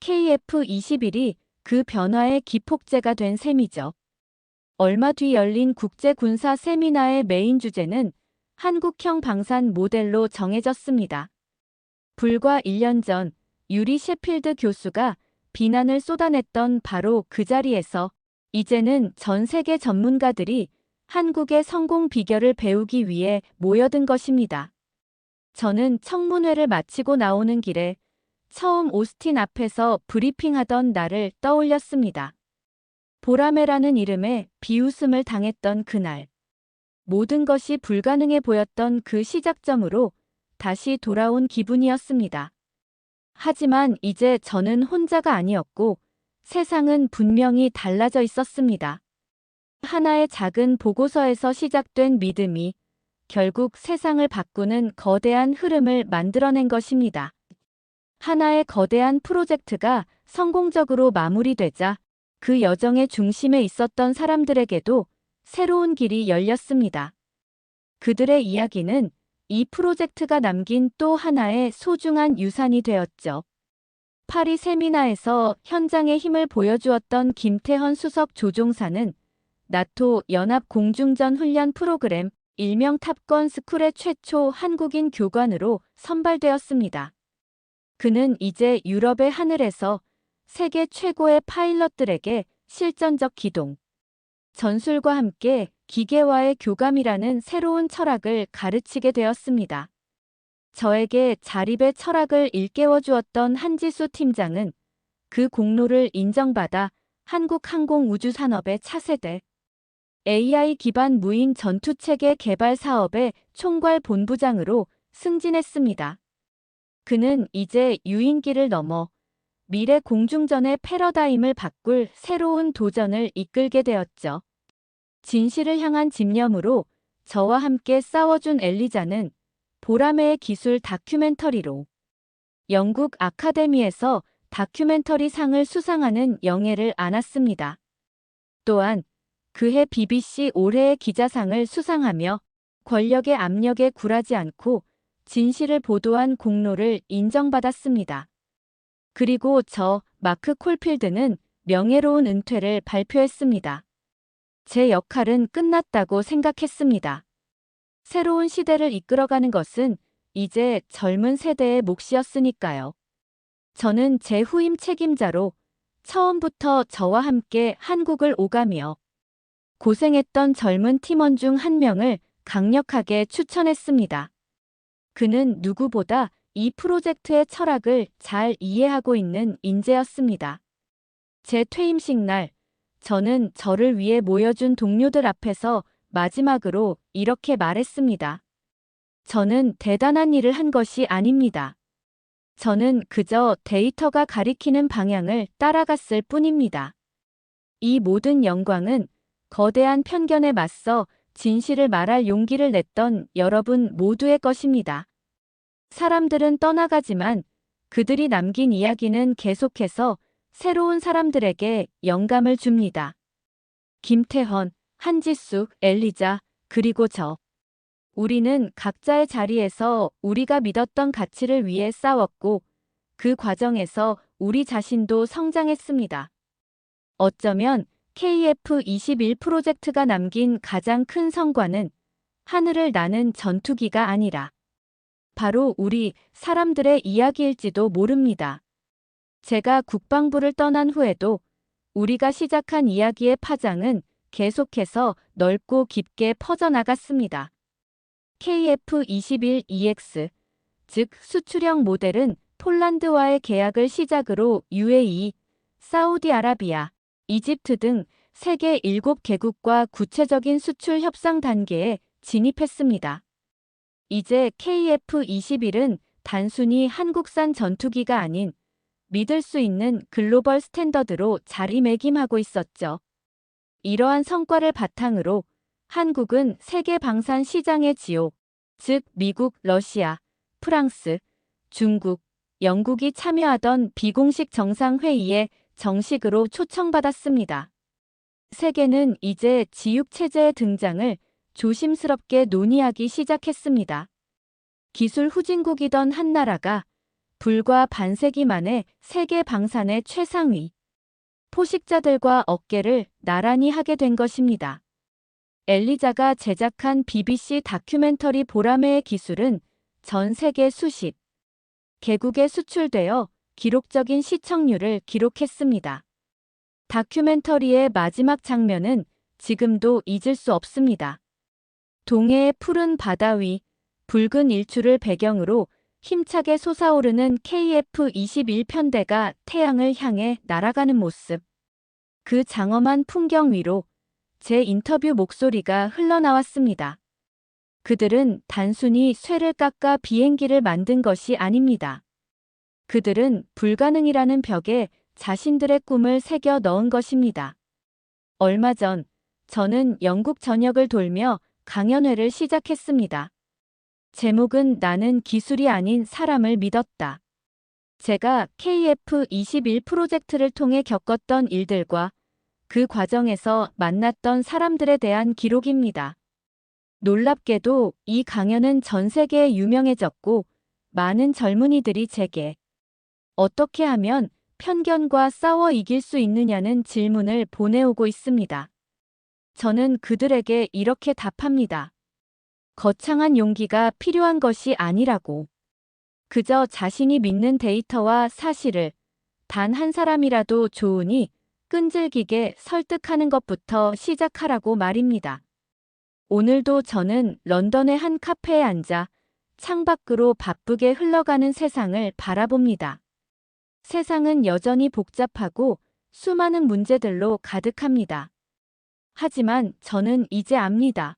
KF-21이 그 변화의 기폭제가 된 셈이죠. 얼마 뒤 열린 국제군사 세미나의 메인 주제는 한국형 방산 모델로 정해졌습니다. 불과 1년 전 유리 셰필드 교수가 비난을 쏟아냈던 바로 그 자리에서 이제는 전 세계 전문가들이 한국의 성공 비결을 배우기 위해 모여든 것입니다. 저는 청문회를 마치고 나오는 길에 처음 오스틴 앞에서 브리핑하던 날을 떠올렸습니다. 보라매라는 이름에 비웃음을 당했던 그날. 모든 것이 불가능해 보였던 그 시작점으로 다시 돌아온 기분이었습니다. 하지만 이제 저는 혼자가 아니었고 세상은 분명히 달라져 있었습니다. 하나의 작은 보고서에서 시작된 믿음이 결국 세상을 바꾸는 거대한 흐름을 만들어낸 것입니다. 하나의 거대한 프로젝트가 성공적으로 마무리되자 그 여정의 중심에 있었던 사람들에게도 새로운 길이 열렸습니다. 그들의 이야기는 이 프로젝트가 남긴 또 하나의 소중한 유산이 되었죠. 파리 세미나에서 현장의 힘을 보여주었던 김태헌 수석 조종사는 나토 연합 공중전 훈련 프로그램 일명 탑건 스쿨의 최초 한국인 교관으로 선발되었습니다. 그는 이제 유럽의 하늘에서 세계 최고의 파일럿들에게 실전적 기동, 전술과 함께 기계와의 교감이라는 새로운 철학을 가르치게 되었습니다. 저에게 자립의 철학을 일깨워 주었던 한지수 팀장은 그 공로를 인정받아 한국항공우주산업의 차세대 AI 기반 무인 전투체계 개발 사업의 총괄 본부장으로 승진했습니다. 그는 이제 유인기를 넘어 미래 공중전의 패러다임을 바꿀 새로운 도전을 이끌게 되었죠. 진실을 향한 집념으로 저와 함께 싸워준 엘리자는 보라매의 기술 다큐멘터리로 영국 아카데미에서 다큐멘터리 상을 수상하는 영예를 안았습니다. 또한 그해 BBC 올해의 기자상을 수상하며 권력의 압력에 굴하지 않고 진실을 보도한 공로를 인정받았습니다. 그리고 저 마크 콜필드는 명예로운 은퇴를 발표했습니다. 제 역할은 끝났다고 생각했습니다. 새로운 시대를 이끌어가는 것은 이제 젊은 세대의 몫이었으니까요. 저는 제 후임 책임자로 처음부터 저와 함께 한국을 오가며 고생했던 젊은 팀원 중 한 명을 강력하게 추천했습니다. 그는 누구보다 이 프로젝트의 철학을 잘 이해하고 있는 인재였습니다. 제 퇴임식 날, 저는 저를 위해 모여준 동료들 앞에서 마지막으로 이렇게 말했습니다. 저는 대단한 일을 한 것이 아닙니다. 저는 그저 데이터가 가리키는 방향을 따라갔을 뿐입니다. 이 모든 영광은 거대한 편견에 맞서 진실을 말할 용기를 냈던 여러분 모두의 것입니다. 사람들은 떠나가지만 그들이 남긴 이야기는 계속해서 새로운 사람들에게 영감을 줍니다. 김태헌, 한지수, 엘리자, 그리고 저. 우리는 각자의 자리에서 우리가 믿었던 가치를 위해 싸웠고 그 과정에서 우리 자신도 성장했습니다. 어쩌면 KF-21 프로젝트가 남긴 가장 큰 성과는 하늘을 나는 전투기가 아니라 바로 우리 사람들의 이야기일지도 모릅니다. 제가 국방부를 떠난 후에도 우리가 시작한 이야기의 파장은 계속해서 넓고 깊게 퍼져나갔습니다. KF-21EX, 즉 수출형 모델은 폴란드와의 계약을 시작으로 UAE, 사우디아라비아, 이집트 등 세계 7개국과 구체적인 수출 협상 단계에 진입했습니다. 이제 KF-21은 단순히 한국산 전투기가 아닌 믿을 수 있는 글로벌 스탠더드로 자리매김하고 있었죠. 이러한 성과를 바탕으로 한국은 세계 방산 시장의 지옥, 즉 미국, 러시아, 프랑스, 중국, 영국이 참여하던 비공식 정상회의에 정식으로 초청받았습니다. 세계는 이제 지육체제의 등장을 조심스럽게 논의하기 시작했습니다. 기술 후진국이던 한 나라가 불과 반세기 만에 세계 방산의 최상위, 포식자들과 어깨를 나란히 하게 된 것입니다. 엘리자가 제작한 BBC 다큐멘터리 보라매의 기술은 전 세계 수십 개국에 수출되어 기록적인 시청률을 기록했습니다. 다큐멘터리의 마지막 장면은 지금도 잊을 수 없습니다. 동해의 푸른 바다 위, 붉은 일출을 배경으로 힘차게 솟아오르는 KF-21편대가 태양을 향해 날아가는 모습. 그 장엄한 풍경 위로 제 인터뷰 목소리가 흘러나왔습니다. 그들은 단순히 쇠를 깎아 비행기를 만든 것이 아닙니다. 그들은 불가능이라는 벽에 자신들의 꿈을 새겨 넣은 것입니다. 얼마 전 저는 영국 전역을 돌며 강연회를 시작했습니다. 제목은 나는 기술이 아닌 사람을 믿었다. 제가 KF-21 프로젝트를 통해 겪었던 일들과 그 과정에서 만났던 사람들에 대한 기록입니다. 놀랍게도 이 강연은 전 세계에 유명해졌고 많은 젊은이들이 제게 어떻게 하면 편견과 싸워 이길 수 있느냐는 질문을 보내오고 있습니다. 저는 그들에게 이렇게 답합니다. 거창한 용기가 필요한 것이 아니라고. 그저 자신이 믿는 데이터와 사실을 단 한 사람이라도 좋으니 끈질기게 설득하는 것부터 시작하라고 말입니다. 오늘도 저는 런던의 한 카페에 앉아 창밖으로 바쁘게 흘러가는 세상을 바라봅니다. 세상은 여전히 복잡하고 수많은 문제들로 가득합니다. 하지만 저는 이제 압니다.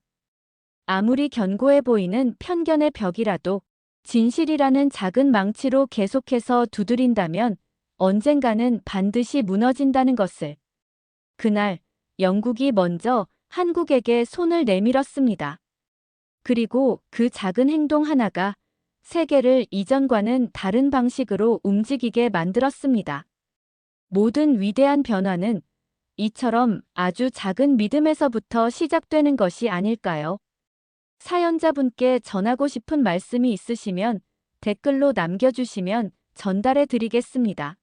아무리 견고해 보이는 편견의 벽이라도 진실이라는 작은 망치로 계속해서 두드린다면 언젠가는 반드시 무너진다는 것을. 그날 영국이 먼저 한국에게 손을 내밀었습니다. 그리고 그 작은 행동 하나가 세계를 이전과는 다른 방식으로 움직이게 만들었습니다. 모든 위대한 변화는 이처럼 아주 작은 믿음에서부터 시작되는 것이 아닐까요? 사연자분께 전하고 싶은 말씀이 있으시면 댓글로 남겨주시면 전달해 드리겠습니다.